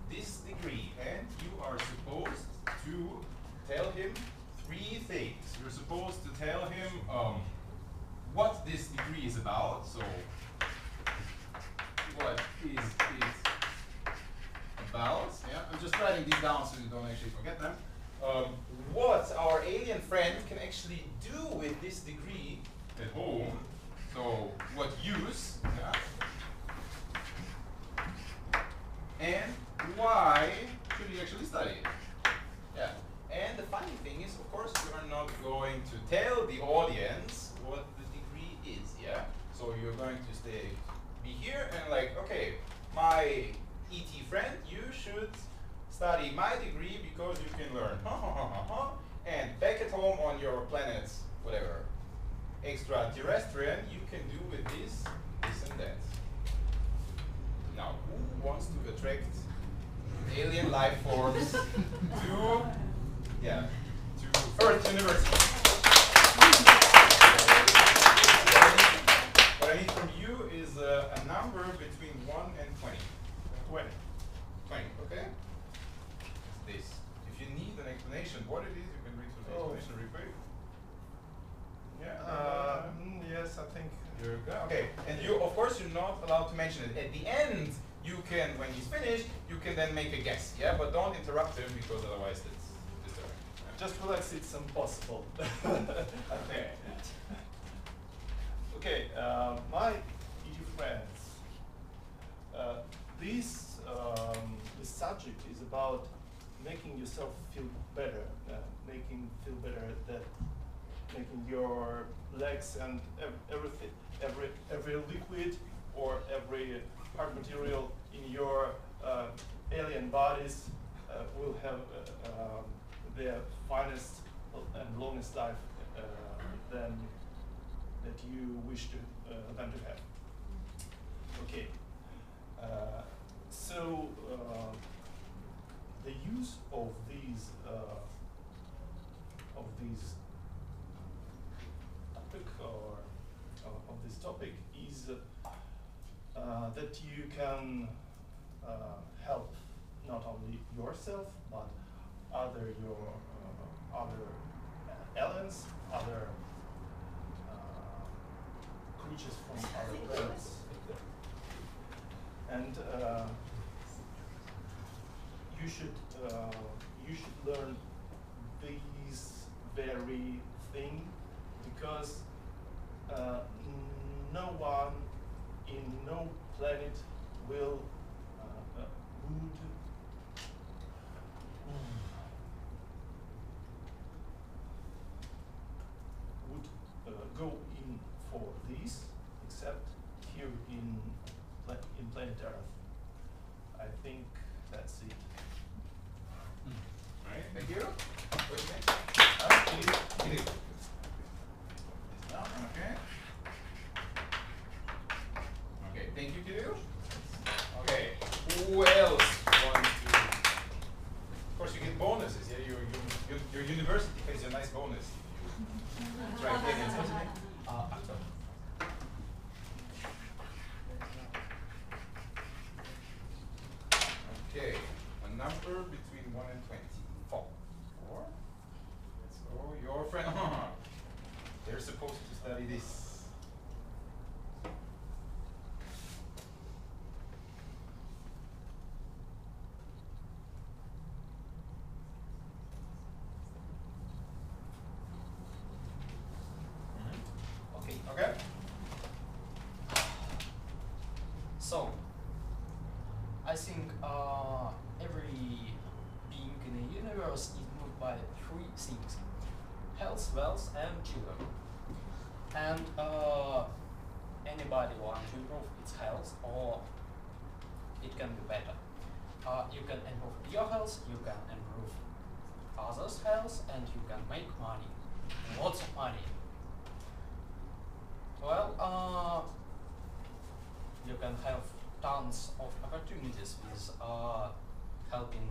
this degree, and you are supposed to tell him 3 things. You're supposed to tell him what this degree is about. So, what is it about? Yeah, I'm just writing these down so you don't actually forget them. What our alien friend can actually do with this degree at home. So, what use? Yeah. And why should he actually study it? Yeah. And the funny thing is, of course, you are not going to tell the audience what the degree is, yeah? So you're going to be here and like, okay, my ET friend, you should study my degree because you can learn and back at home on your planet, whatever, extraterrestrial, you can do with this and that. Now, who wants to attract alien life forms to Earth University? What I need from you is a number between 1 and 20. 20. 20, okay? It's this. If you need an explanation what it is, you can read through the explanation real quick. Yeah. Yes, I think. You're good. Okay, and you, of course, you're not allowed to mention it. At the end, you can, when he's finished, you can then make a guess. Yeah, but don't interrupt him because otherwise it's disturbing. Just relax, it's impossible. Okay. Okay, my dear friends, this subject is about making yourself feel better, making feel better that making your legs and everything, every liquid or every hard material in your alien bodies will have the finest and longest life than that you wish to them to have. Okay. So the use of these topic is that you can help not only yourself but other aliens, other creatures from other planets, and you should learn these very thing because no one in no planet will would go in for this except here in planet Earth. I think that's it. All right, thank you. What's next? Kirill. Okay. Okay, thank you, Kirill. Okay, who else wants to? Of course, you get bonuses. Yeah, your university pays you a nice bonus if you try to take it. Artem. Okay, a number between 1 and 20. 4. Let's go. Your friend. They're supposed to study this. Okay. So, I think every being in the universe is moved by 3 things: health, wealth, and children. And anybody want to improve its health, or it can be better. You can improve your health, you can improve others' health, and you can make money, lots of money. Well, tons of opportunities with helping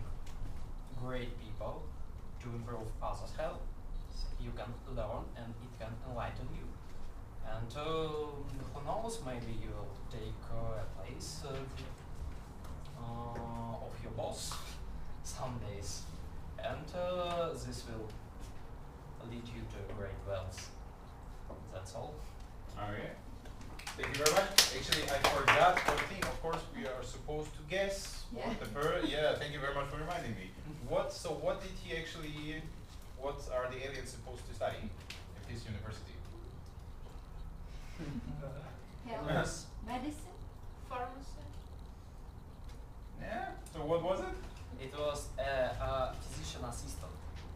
great people to improve others' health. You can learn and it can enlighten you. And who knows, maybe you'll take a place of your boss some days. And this will lead you to great wealth. That's all. Okay. Thank you very much. Actually, I forgot one thing. Of course, we are supposed to guess what the Yeah, thank you very much for reminding me. What did he actually? What are the aliens supposed to study at his university? Health, medicine, Pharmacy. Yeah. So what was it? It was a physician assistant.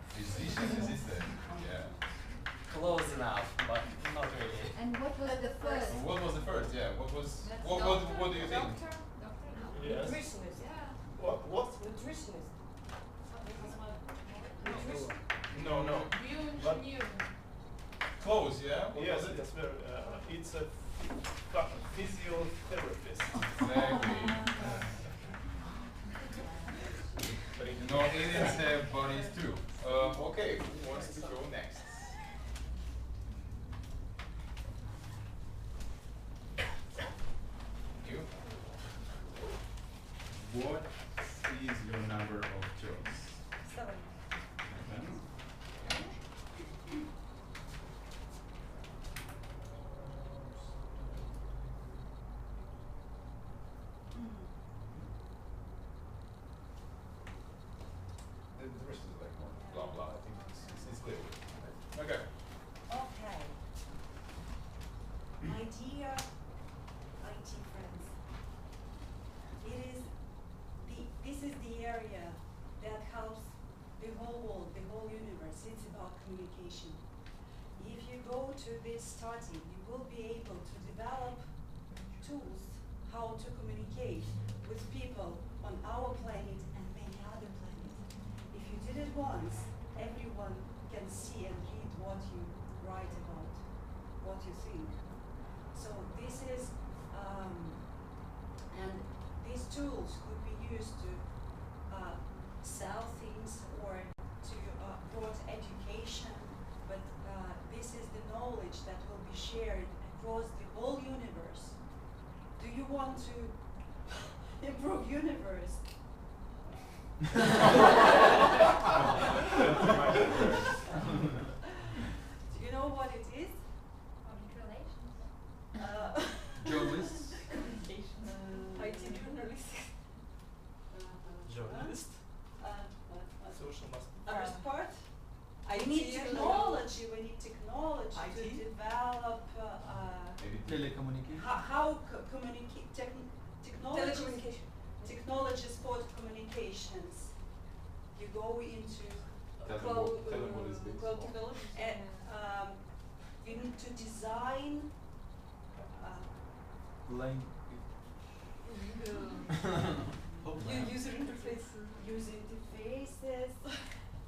Physician assistant. Yeah. Close enough, but not really. and what was the first? What was the first? Yeah. What was? That's What do you think? Doctor? Yes. Nutritionist. Yeah. What? Nutritionist. No. Bioengineer. Close. Yeah. What Yes, was it? it's very. It's a physiotherapist. Exactly. No, aliens have bodies too. Okay, who wants to go next? You? What is your number of choice? 7. The rest is like more blah blah. I think it's clear. Okay. Okay. My dear IT friends, this is the area that helps the whole world, the whole universe. It's about communication. If you go to this study, you will be able to develop tools how to communicate with people on our planet and many other planets. If you did it once, everyone can see and read what you write about, what you think. So this is, and these tools could be used to sell things or to broad education, but this is the knowledge that will be shared across the whole universe. Do you want to improve universe? Do you know what it is? Public relations. Journalists. IT journalist. Journalist. Social must. First part? IT We need technology. We need technology IT? to develop Maybe Telecommunication. how communicate technology. Telecommunication. Technologies for communications. You go into Cloud cloud technology. and you need to design Line. User interface. user interfaces.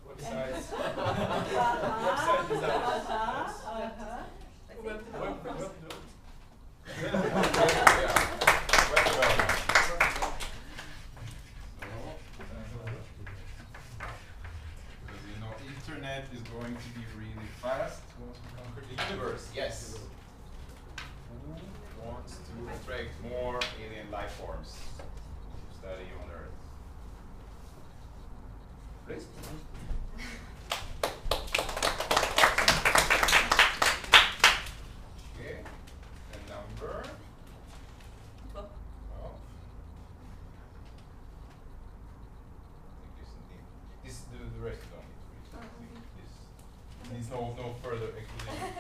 Websites. Uh-huh, design. uh-huh. Web development. Because you know, internet is going to be really fast once we conquer the universe. Yes. Who wants to attract more alien life forms to study on Earth? Please. Okay. And number? Well, Oh. I think this the rest don't need to reach. I think this needs no further explanation.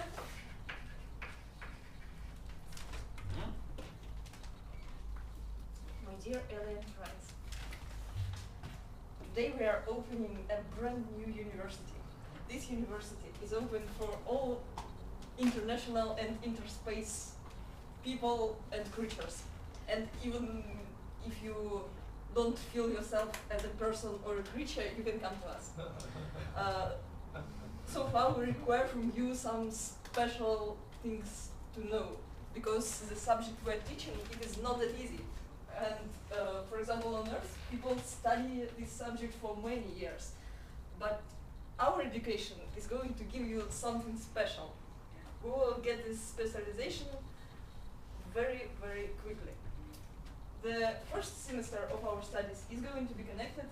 my dear alien friends, today we are opening a brand new university. This university is open for all international and interspace people and creatures. And even if you don't feel yourself as a person or a creature, you can come to us. So far we require from you some special things to know, because the subject we're teaching, it is not that easy. And for example, on Earth, people study this subject for many years. But our education is going to give you something special. We will get this specialization very, very quickly. The first semester of our studies is going to be connected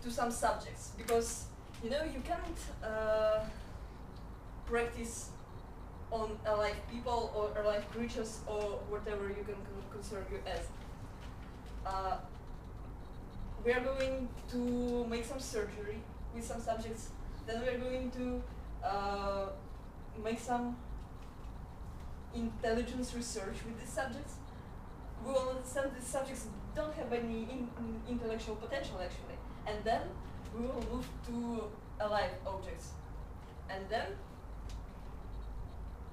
to some subjects, because you can't practice on alive people or alive creatures or whatever you can concern you as. We are going to make some surgery with some subjects. Then we are going to make some intelligence research with these subjects. We will understand these subjects don't have any intellectual potential actually. And then we will move to alive objects. And then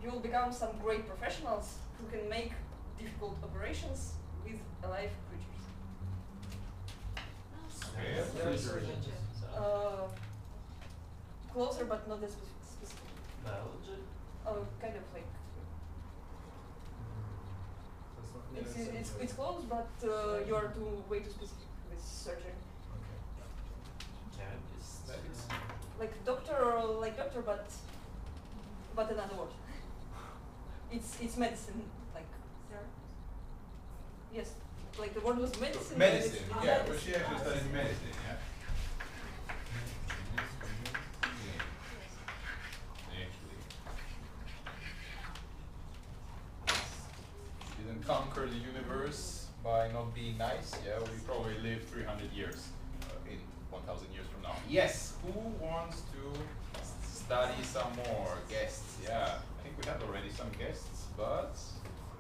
you will become some great professionals who can make difficult operations with alive creatures. Closer, but not as specific. Biology? Kind of like. It's close, but you are way too specific with surgery. Like doctor, but another word. It's medicine, like. Yes, like the word was medicine. Medicine, yeah. Well, she actually studied medicine, yeah. Didn't conquer the universe by not being nice. Yeah, we probably live 300 years in 1,000 years from now. Yes. Who wants to study some more guests? Yeah, I think we had already some guests, but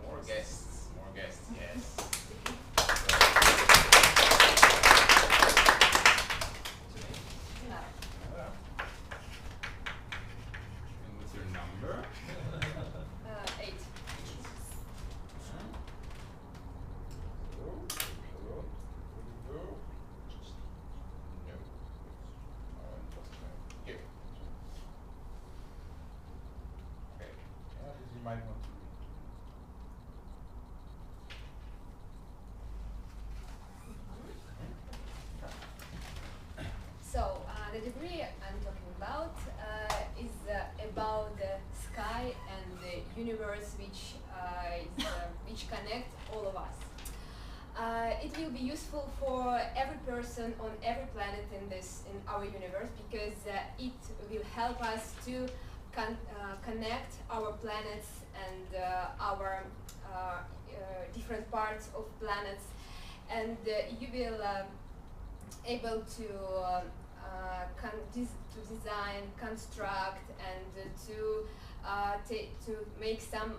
more guests. More guests. Yes. And what's your number? 8. Here. Okay. Yeah, you might want to read. So the degree I'm talking about is about the sky and the universe, which connect all of us. It will be useful for every person on every planet in our universe, because it will help us to connect our planets and our different parts of planets, and you will able to design, construct, and to make some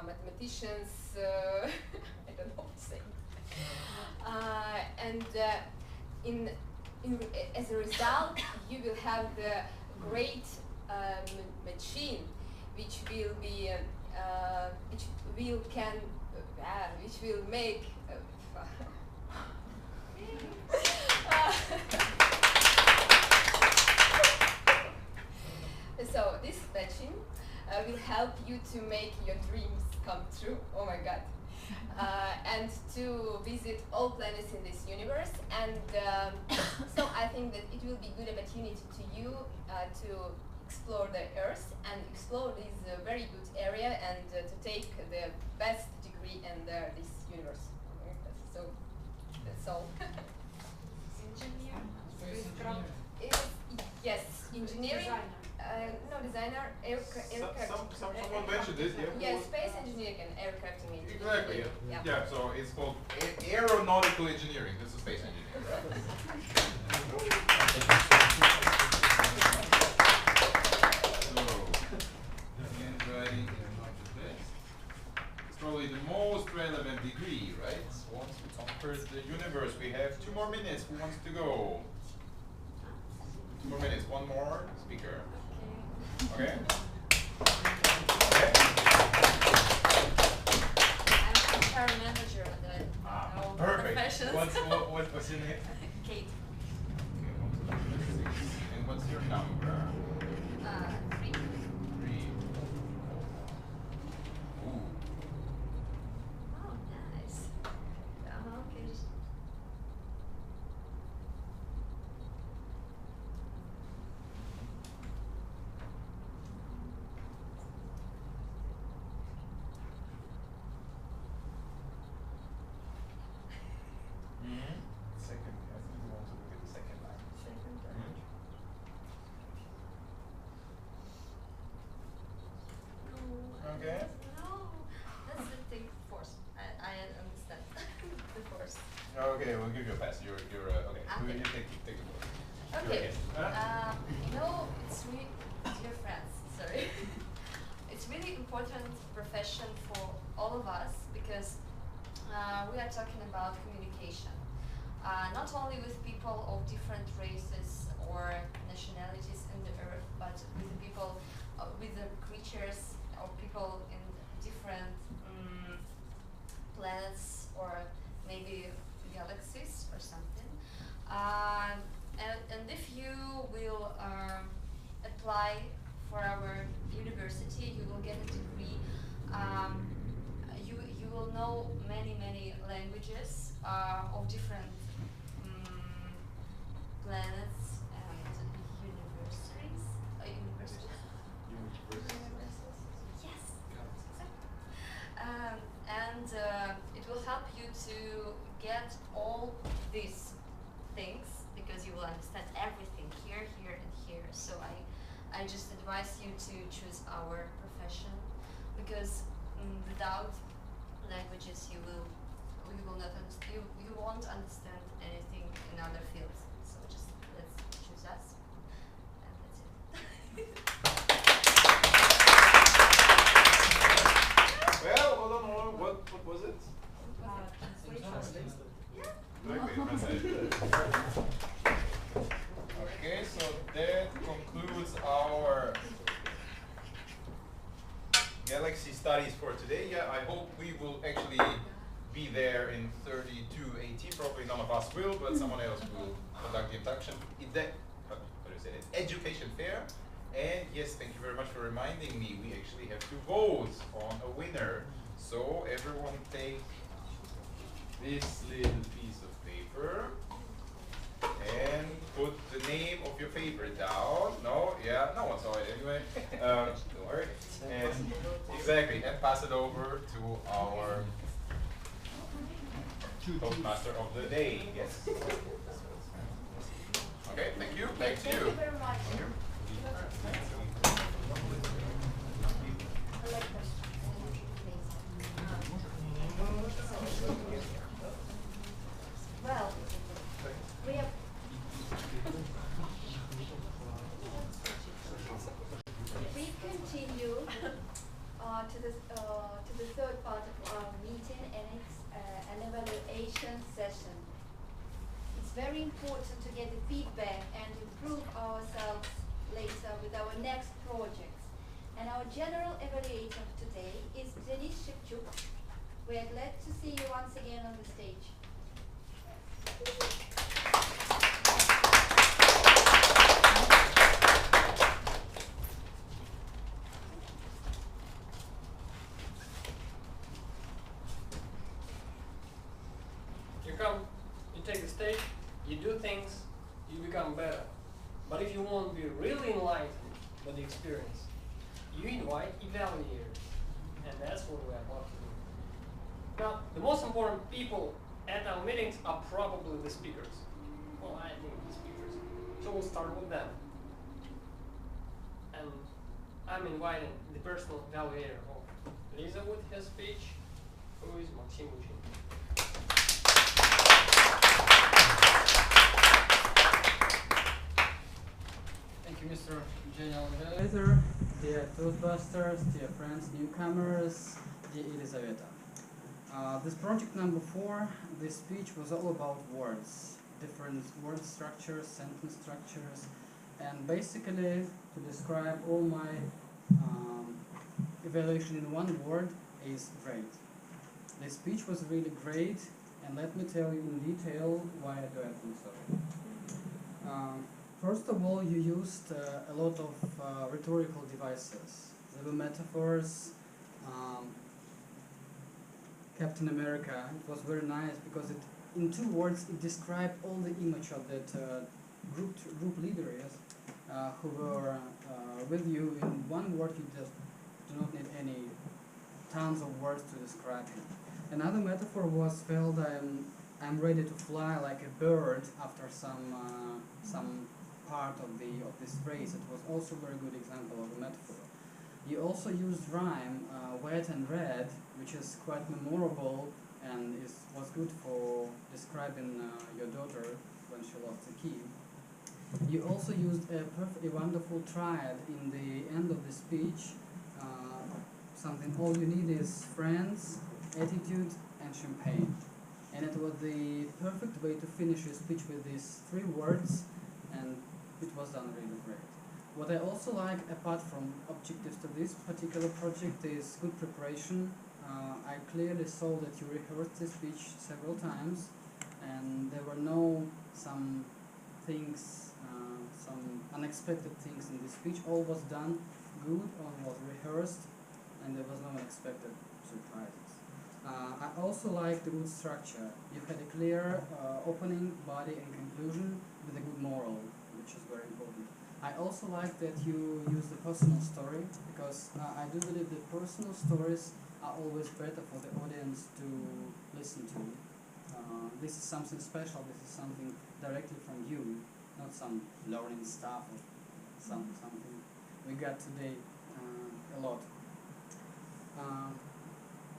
mathematicians. I don't know what to say. And as a result, you will have the great machine, which will make. So this machine will help you to make your dreams come true. Oh my God. And to visit all planets in this universe. And so I think that it will be a good opportunity to you to explore the Earth and explore this very good area, and to take the best degree in this universe. So that's all. Engineer? Yes, engineering. No, designer, aircraft. Someone mentioned this, yeah? Yes, space engineering and aircraft engineering. Exactly, yeah. Yeah, so it's called aeronautical engineering. This is space engineering, right? It's probably the most relevant degree, right? Once we conquer the universe, we have 2 more minutes. Who wants to go? 2 more minutes. One more speaker. Okay. I'm HR manager at the perfect. professions. What's your name? Kate. Okay, and what's your number? 3. 3. Ooh. Okay. No, that's the thing. Force. I understand the force. Okay, we'll give you a pass. You're okay. Okay. You take the book. Okay. Huh? It's really, dear friends, sorry. It's really important profession for all of us because we are talking about communication. Not only with people of different races or nationalities in the earth, but with the people, with the creatures or people in different planets or maybe galaxies or something. And if you will apply for our university, you will get a degree. You will know many languages of different planets and universities. Yes. And it will help you to get all these things because you will understand everything here, here, and here. So I just advise you to choose our profession because without languages you will not understand. You won't understand anything in other fields. So just let's choose us, and that's it. Well, hold on. What was it? Okay, so that concludes our galaxy studies for today. Yeah, I hope we will actually be there in 3218. Probably none of us will, but someone else will conduct the induction. How do you say it? Education fair. And yes, thank you very much for reminding me. We actually have to vote on a winner. So everyone take this little piece of paper and put the name of your favorite down. No one saw it anyway. Don't worry. And exactly, and pass it over to our Toastmaster of the day. Yes. Okay, thank you. Thank you. Thank you very much. Well, we have we continue to the third part of our meeting, and it's an evaluation session. It's very important to get the feedback and improve ourselves later with our next projects. And our general evaluator today is Denis Shevchuk. We are glad to see you once again on the stage. You take the stage, you do things, you become better. But if you want to be really enlightened by the experience, you invite evaluators, and that's what we are about to do. Now, the most important people at our meetings are probably the speakers. Well, I think the speakers. So we'll start with them. And I'm inviting the personal evaluator of Lisa with her speech, who is Maxim Luchinin. Thank you, Mr. General Evaluator, dear Toastbusters, dear friends, newcomers, dear Elizaveta. This project number 4, this speech was all about words, different word structures, sentence structures, and basically to describe all my evaluation in one word is great. This speech was really great, and let me tell you in detail why do I think so. First of all, you used a lot of rhetorical devices. There were metaphors, Captain America. It was very nice because in 2 words it described all the image of that group leader, yes, who were with you. In 1 word you just do not need any tons of words to describe him. Another metaphor was felt I'm ready to fly like a bird after some part of this phrase. It was also a very good example of a metaphor. You also used rhyme, wet and red, which is quite memorable and was good for describing your daughter when she lost the key. You also used a perfectly wonderful triad in the end of the speech. Something all you need is friends, attitude, and champagne. And it was the perfect way to finish your speech with these 3 words, and it was done really great. What I also like, apart from objectives to this particular project, is good preparation. I clearly saw that you rehearsed the speech several times, and there were some things, some unexpected things in the speech. All was done good, all was rehearsed, and there was no unexpected surprises. I also like the good structure. You had a clear opening, body, and conclusion with a good moral, which is very important. I also like that you use the personal story, because I do believe that personal stories are always better for the audience to listen to. This is something special, this is something directly from you, not some learning stuff or something we got today a lot.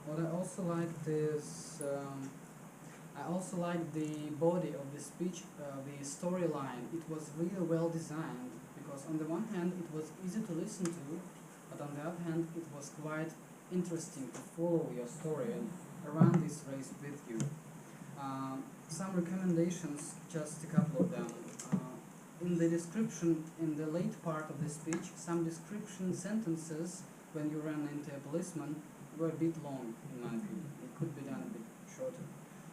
What I also liked is, I also liked the body of the speech, the storyline. It was really well designed, because on the one hand it was easy to listen to, but on the other hand it was quite interesting to follow your story and run this race with you. Some recommendations, just a couple of them. In the description, in the late part of the speech, some description sentences when you ran into a policeman were a bit long, in my opinion. It could be done a bit shorter.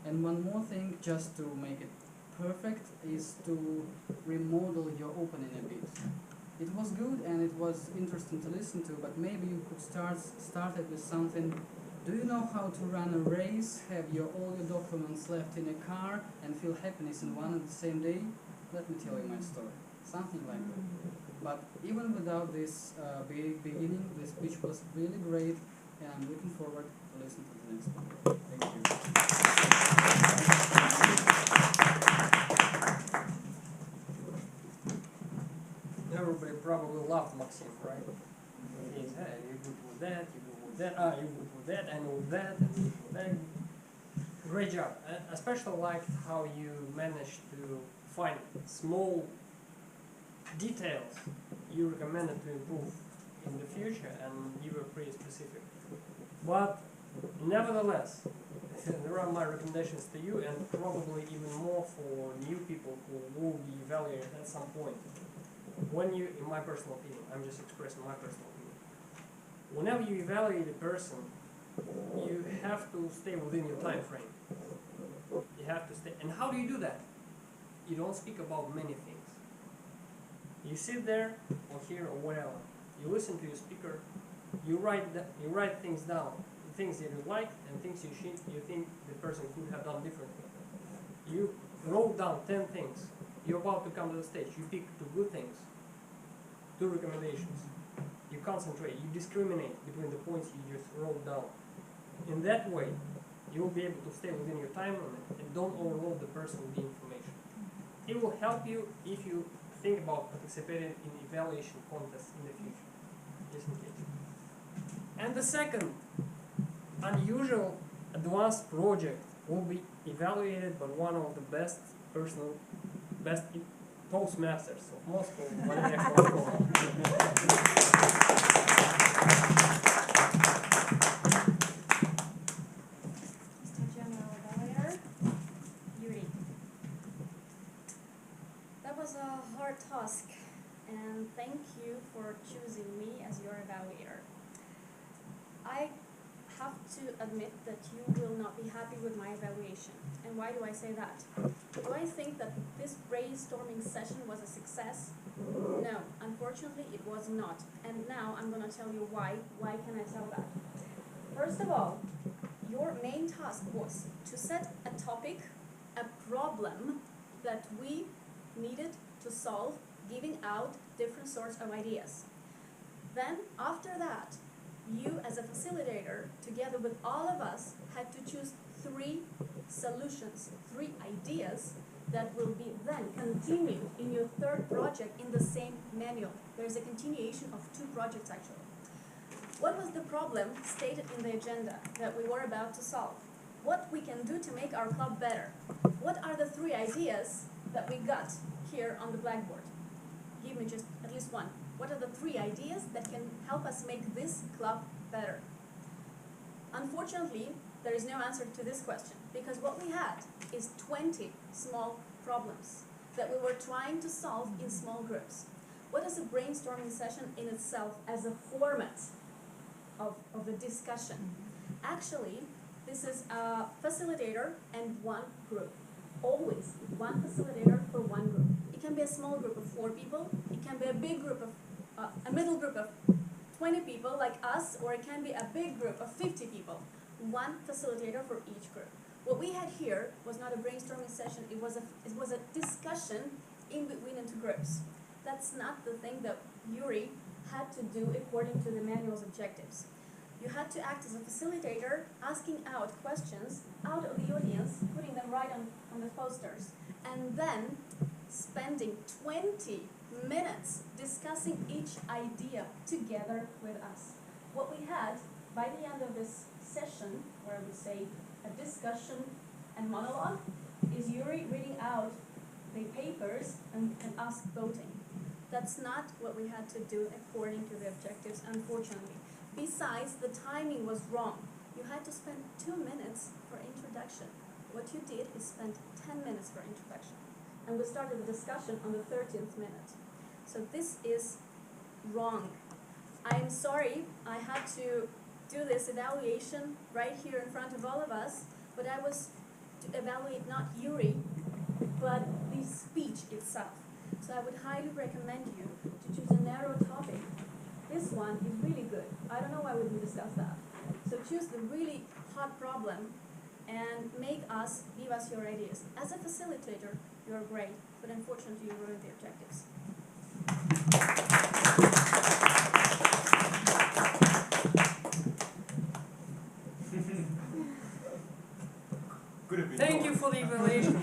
And one more thing, just to make it perfect, is to remodel your opening a bit. It was good and it was interesting to listen to, but maybe you could start it with something. Do you know how to run a race, have all your documents left in a car, and feel happiness in one and the same day? Let me tell you my story. Something like that. But even without this beginning, the speech was really great, and I'm looking forward to listening to the next one. Thank you. Everybody probably loved Maxim, right? He said, hey, you're good with that, you're good with that, you're good with that, and with that, and with that. Great job. I especially liked how you managed to find small details you recommended to improve in the future, and you were pretty specific. But nevertheless, there are my recommendations to you, and probably even more for new people who will be evaluated at some point. When you, in my personal opinion, I'm just expressing my personal opinion. Whenever you evaluate a person, you have to stay within your time frame. You have to stay. And how do you do that? You don't speak about many things. You sit there or here or whatever. You listen to your speaker. You write things down, things that you like and things you think the person could have done differently. You wrote down 10 things. You're about to come to the stage. You pick 2 good things, 2 recommendations. You concentrate. You discriminate between the points you just wrote down. In that way, you will be able to stay within your time limit and don't overload the person with the information. It will help you if you think about participating in evaluation contests in the future, just in case. And the second unusual advanced project will be evaluated by one of the best Toastmasters of Moscow, Valeria Kholodkova. Yuri. That was a hard task, and thank you for choosing me as your evaluator. I have to admit that you will not be happy with my evaluation. And why do I say that? Do I think that this brainstorming session was a success? No, unfortunately it was not. And now I'm going to tell you why. Why can I tell that? First of all, your main task was to set a topic, a problem that we needed to solve, giving out different sorts of ideas. Then, after that, you as a facilitator, together with all of us, had to choose 3 solutions, 3 ideas that will be then continued in your 3rd project in the same manual. There's a continuation of 2 projects actually. What was the problem stated in the agenda that we were about to solve? What we can do to make our club better? What are the 3 ideas that we got here on the blackboard? Give me just at least one. What are the 3 ideas that can help us make this club better? Unfortunately, there is no answer to this question, because what we had is 20 small problems that we were trying to solve in small groups. What is a brainstorming session in itself as a format of the discussion? Actually, this is a facilitator and one group. Always one facilitator for one group. It can be a small group of 4 people. It can be a big group of, a middle group of 20 people like us, or it can be a big group of 50 people. One facilitator for each group. What we had here was not a brainstorming session, it was a discussion in between into groups. That's not the thing that Yuri had to do according to the manual's objectives. You had to act as a facilitator, asking out questions out of the audience, putting them right on the posters, and then spending 20 minutes discussing each idea together with us. What we had by the end of this session, where we say a discussion and monologue, is Yuri reading out the papers and us voting. That's not what we had to do according to the objectives, unfortunately. Besides, the timing was wrong. You had to spend 2 minutes for introduction. What you did is spend 10 minutes for introduction. And we started the discussion on the 13th minute. So this is wrong. I'm sorry I had to do this evaluation right here in front of all of us, but I was to evaluate not Yuri, but the speech itself. So I would highly recommend you to choose a narrow topic. This one is really good. I don't know why we didn't discuss that. So choose the really hot problem and give us your ideas. As a facilitator, you're great, but unfortunately you ruined the objectives. Thank you for the evaluation.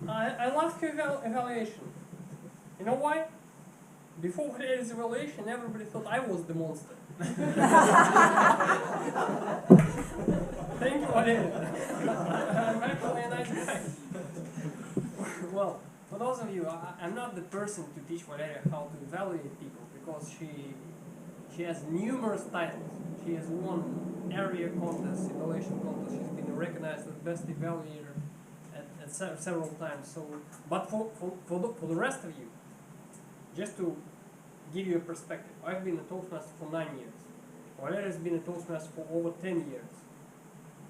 I love your evaluation. You know why? Before Valeria's evaluation, everybody thought I was the monster. Thank you, Valeria. I'm actually a nice guy. Well, for those of you, I'm not the person to teach Valeria how to evaluate people, because she has numerous titles. She has won area contests, evaluation contests. She's been recognized as best evaluator at several times. So, but for the rest of you, just to give you a perspective, I've been a Toastmaster for 9 years. Valeria's been a Toastmaster for over 10 years.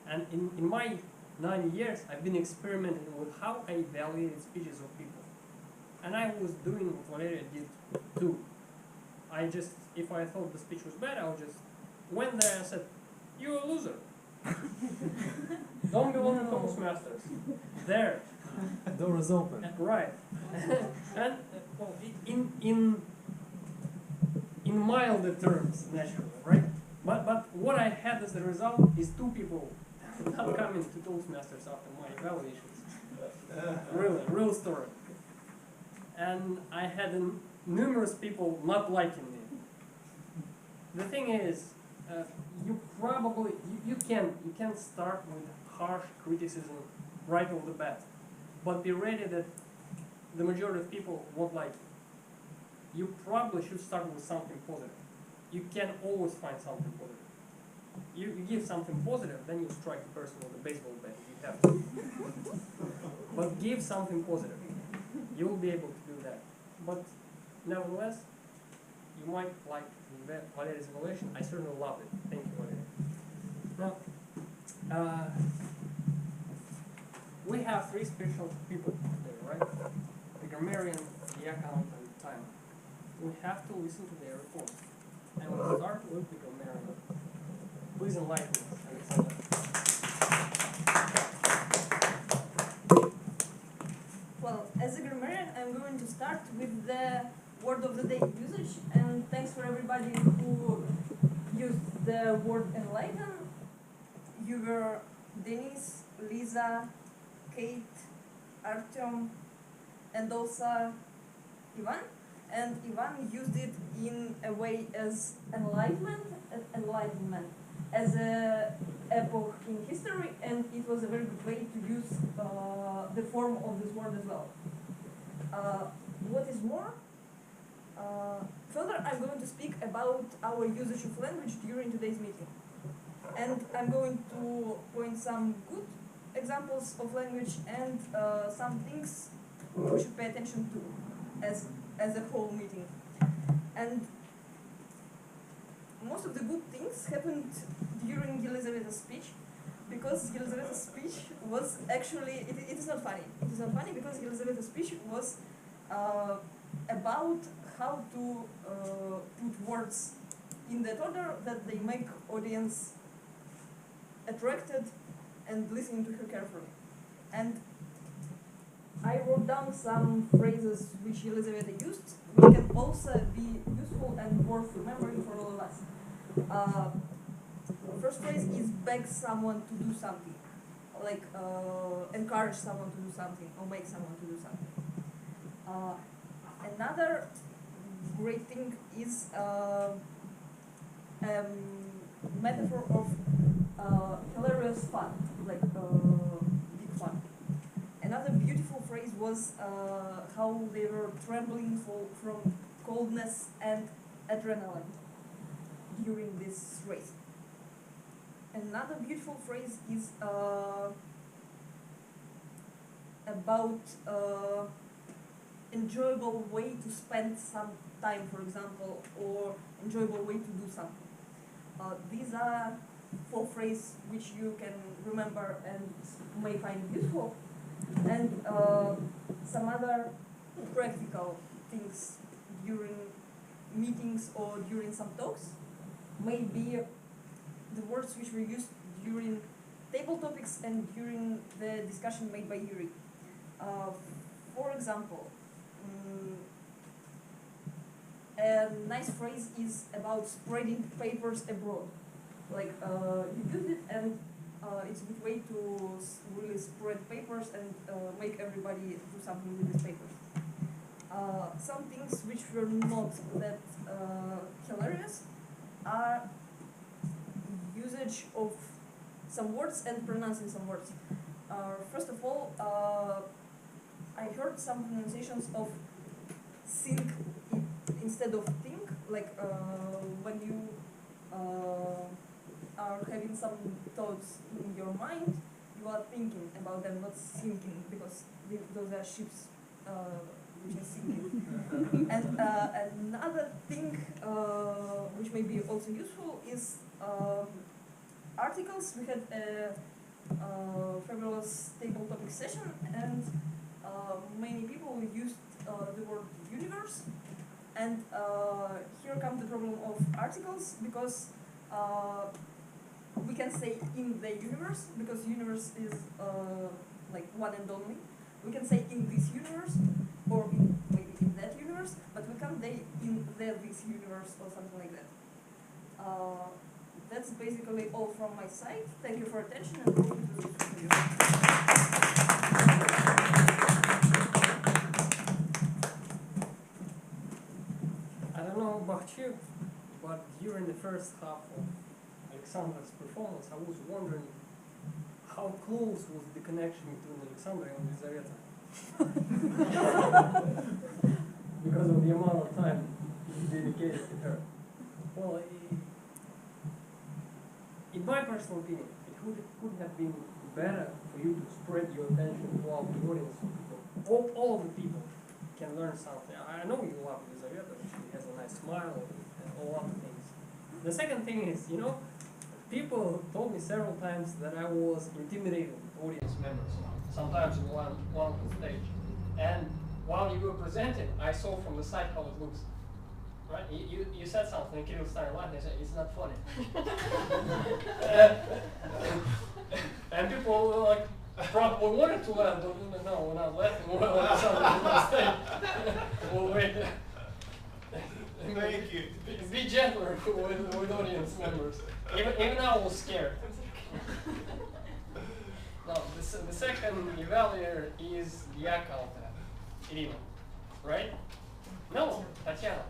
And in my 9 years, I've been experimenting with how I evaluated speeches of people. And I was doing what Valeria did too. If I thought the speech was bad, I would just went there and said, "You're a loser. Don't belong to Toastmasters." There. Door is open. Right. And well, in milder terms, naturally, right? But what I had as a result is 2 people not coming to Toastmasters after my evaluations. Really, real story. And I had numerous people not liking me. The thing is, you probably you can start with harsh criticism right off the bat, but be ready that the majority of people won't like you. You probably should start with something positive. You can always find something positive. You give something positive, then you strike the person with a baseball bat if you have to. But give something positive. You will be able to do that. But nevertheless, you might like Valeria's evaluation. I certainly loved it. Thank you, Valeria. Now, we have 3 special people today, right? The grammarian, the accountant, and the timer. We have to listen to their reports. And we'll start with the grammarian. Please enlighten us, Alexandra. Well, as a grammarian, I'm going to start with the word of the day usage, and thanks for everybody who used the word enlighten. You were Denis, Lisa, Kate, Artem, and also Ivan. and Ivan used it in a way as enlightenment, as a epoch in history, and it was a very good way to use the form of this word as well. What is more, further I'm going to speak about our usage of language during today's meeting. And I'm going to point some good examples of language and some things we should pay attention to as a whole meeting. And most of the good things happened during Elizaveta's speech, because Elizaveta's speech was actually, it is not funny. It is not funny because Elizaveta's speech was about how to put words in that order that they make audience attracted and listening to her carefully. And I wrote down some phrases which Elizaveta used, which can also be useful and worth remembering for all of us. First phrase is beg someone to do something, like encourage someone to do something or make someone to do something. Another great thing is metaphor of hilarious fun, like big fun. Another beautiful phrase was how they were trembling from coldness and adrenaline during this race. Another beautiful phrase is about enjoyable way to spend some time, for example, or enjoyable way to do something. These are 4 phrases which you can remember and may find useful, and some other practical things during meetings or during some talks may be the words which were used during table topics and during the discussion made by Yuri. For example, a nice phrase is about spreading papers abroad. Like you use it, and it's a good way to really spread papers and make everybody do something with these papers. Some things which were not that hilarious are usage of some words and pronouncing some words. First of all, I heard some pronunciations of think instead of think, like when you are having some thoughts in your mind, you are thinking about them, not thinking, because those are ships which are sinking. And another thing which may be also useful is articles. We had a fabulous table topic session, and many people used the word universe. And here comes the problem of articles, because we can say in the universe, because universe is like one and only. We can say in this universe, or maybe in that universe, but we can't say in this universe or something like that. That's basically all from my side. Thank you for attention, and hope it was useful for you. I don't know about you, but during the first half of Alexandra's performance, I was wondering how close was the connection between Alexandra and Elizaveta. Because of the amount of time dedicated to her. Well, in my personal opinion, it could have been better for you to spread your attention throughout the audience so people, all of the people can learn something. I know you love Elizaveta, she has a nice smile and all other things. The second thing is, people told me several times that I was intimidating audience members, sometimes in one stage. And while you were presenting, I saw from the side how it looks. Right? You said something, Kirill started laughing, they said, it's not funny. And people were like, probably wanted to laugh, but no, we're not laughing, we're on the stage. We'll wait. Thank you. Be gentler with audience members. Even I was scared. Now, the second evaluator is the Ekaterina Ivanova, right? No, Tatyana.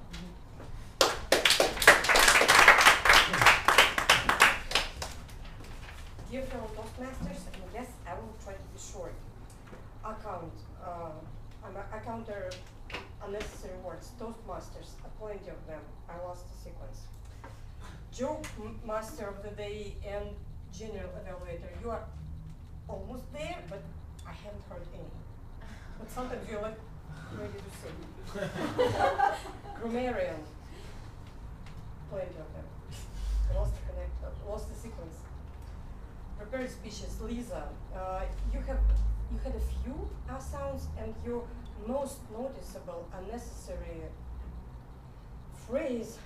Dear fellow Toastmasters, and yes, I will try to be short. I counter unnecessary words. Toastmasters, plenty of them. I lost the sequence. Joke master of the day and general evaluator. You are almost there, but I haven't heard any. But sometimes you're like ready to say. Grammarian. Plenty of them. I lost the lost the sequence. Prepared speeches. Lisa, you had a few sounds, and your most noticeable unnecessary phrase,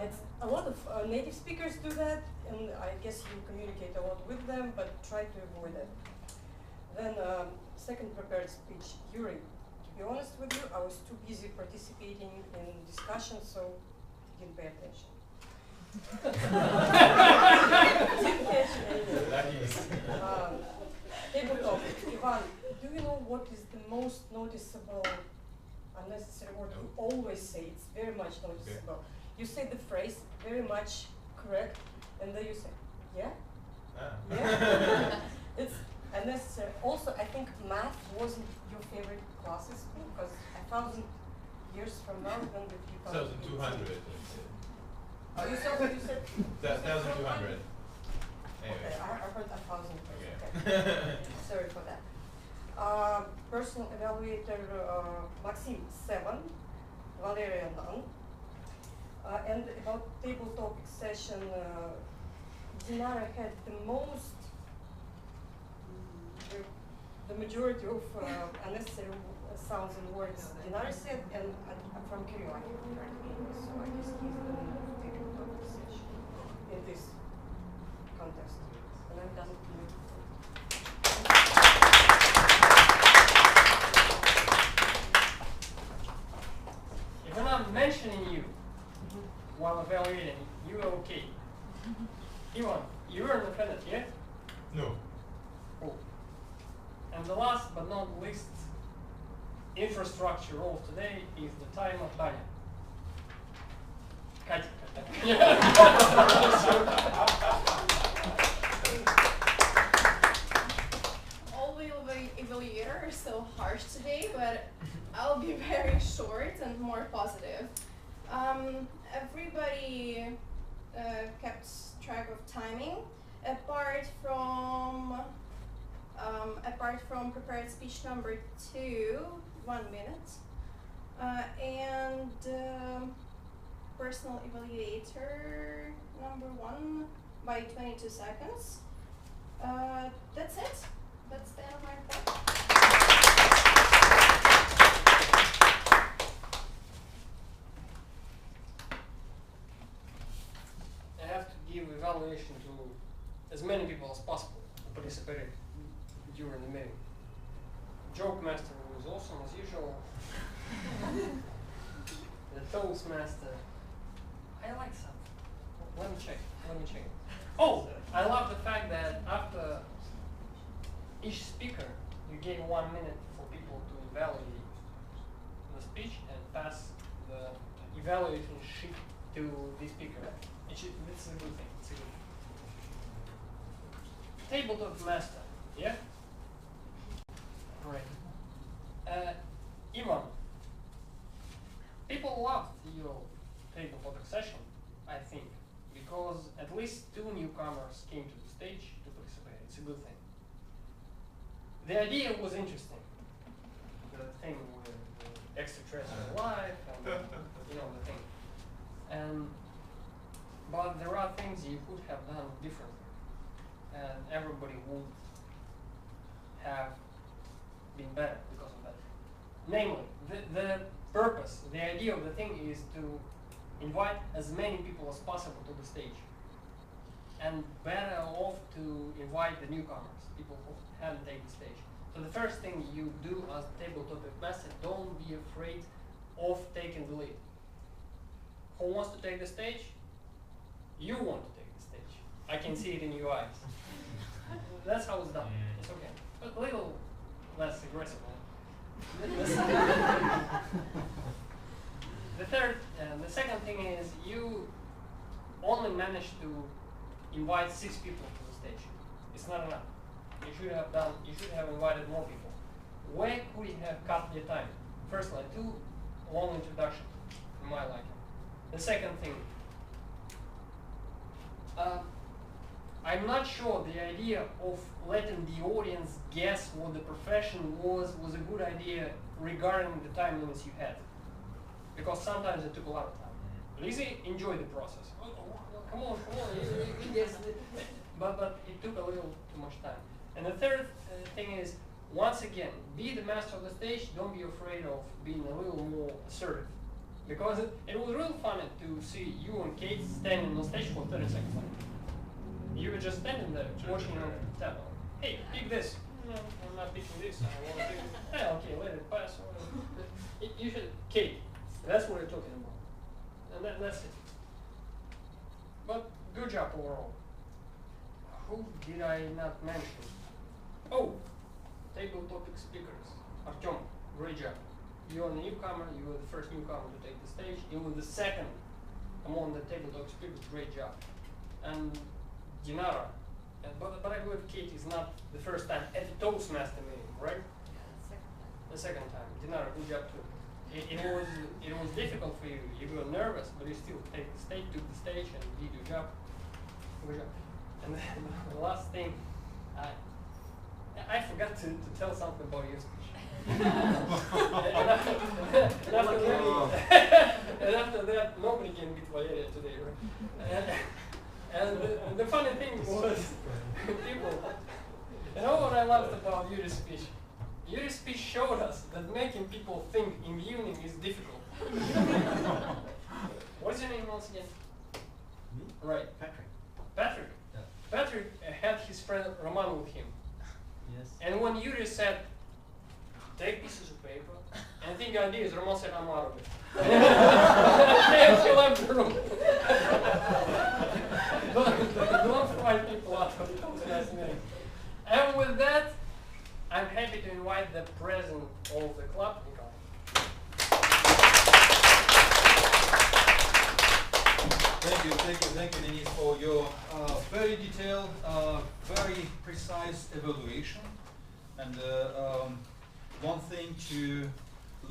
it's a lot of native speakers do that, and I guess you communicate a lot with them, but try to avoid it. Then second prepared speech. Yuri, to be honest with you, I was too busy participating in discussions, so I didn't pay attention. Tabletop. Ivan, do you know what is the most noticeable unnecessary word? You always say it's very much noticeable. You say the phrase very much correct, and then you say, yeah? Yeah? It's unnecessary. Also, I think math wasn't your favorite class at school, because 1,000 years from now, then the 1,200. Oh, you said what you said? 1,200. Anyway. Okay, I heard 1,000. Okay. Okay. Sorry for that. Personal evaluator Maxim 7, Valeria 9. And about table topic session, Dinara had the most, the majority of unnecessary sounds and words Dinara said, and from Kirill I haven't heard any, so I guess he's the table topic session in this context. And I'm done. If I'm not mentioning you while evaluating, you are okay. Ivan, you were independent, yeah? No. Cool. And the last but not least infrastructure of today is the time of Tanya. Katya. All the evaluator is so harsh today, but I'll be very short and more positive. Everybody kept track of timing, apart from prepared speech number 2, 1 minute, and personal evaluator number 1 by 22 seconds. That's it. That's the end of my report. I have to give evaluation to as many people as possible who participated during the meeting. Joke master was awesome as usual. The Toastmaster, I like something. Let me check. Oh, I love the fact that after each speaker, you gave 1 minute for people to evaluate the speech and pass the evaluation sheet to the speaker. It's a good thing. It's a good thing. Tabletop master, yeah? Great. Ivan, people loved your tabletop session, I think, because at least 2 newcomers came to the stage to participate. It's a good thing. The idea was interesting. The thing with the extraterrestrial life and the thing. But there are things you could have done differently, and everybody would have been better because of that. Namely, the purpose, the idea of the thing is to invite as many people as possible to the stage, and better off to invite the newcomers, people who haven't taken the stage. So the first thing you do as tabletop master, don't be afraid of taking the lead. Who wants to take the stage? You want to take the stage. I can see it in your eyes. That's how it's done. It's okay. But a little less aggressive. the second thing is you only managed to invite 6 people to the stage. It's not enough. You should have invited more people. Where could you have cut the time? Firstly, too long introduction, in my liking. The second thing, I'm not sure the idea of letting the audience guess what the profession was a good idea regarding the time limits you had. Because sometimes it took a lot of time. Lizzie enjoyed the process. Oh, come on, you guess. But it took a little too much time. And the third thing is, once again, be the master of the stage. Don't be afraid of being a little more assertive. Because it was really funny to see you and Kate standing on stage for 30 seconds. You were just standing there, watching on the tab. Hey, pick this. No, I'm not picking this. I want to pick this. Hey, okay, let it pass. You should, Kate. That's what we're talking about. And that's it. But good job overall. Who did I not mention? Oh, table topic speakers. Artem, great job. You are a newcomer. You were the first newcomer to take the stage. You were the second among the table topic speakers. Great job. And Dinara. But I believe Kate is not the first time at the Toastmaster meeting, right? The second time. Dinara, good job too. It was difficult for you. You were nervous, but you still took the stage and did your job. Good job. And then the last thing, I forgot to tell something about your speech. and after that, nobody can beat Valeria today, right? And the funny thing was, people, you know what I loved about Yuri's speech? Yuri's speech showed us that making people think in the evening is difficult. What's your name once again? Me? Right. Patrick. Patrick. Yeah. Patrick had his friend Roman with him. Yes. And when Yuri said, take pieces of paper and think ideas, Roman said, I'm out of it. And he left the room. Don't fight people out of the Toastmasters meeting. And with that, I'm happy to invite the president of the club, Nikolai. Thank you, Denis, for your very detailed, very precise evaluation. And one thing to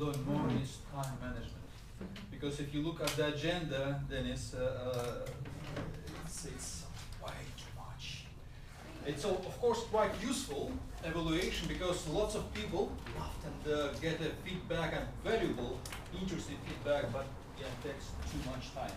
learn more is time management. Because if you look at the agenda, Denis, it's way too much. It's of course quite useful evaluation because lots of people often get a feedback and valuable, interesting feedback, but yeah, it takes too much time.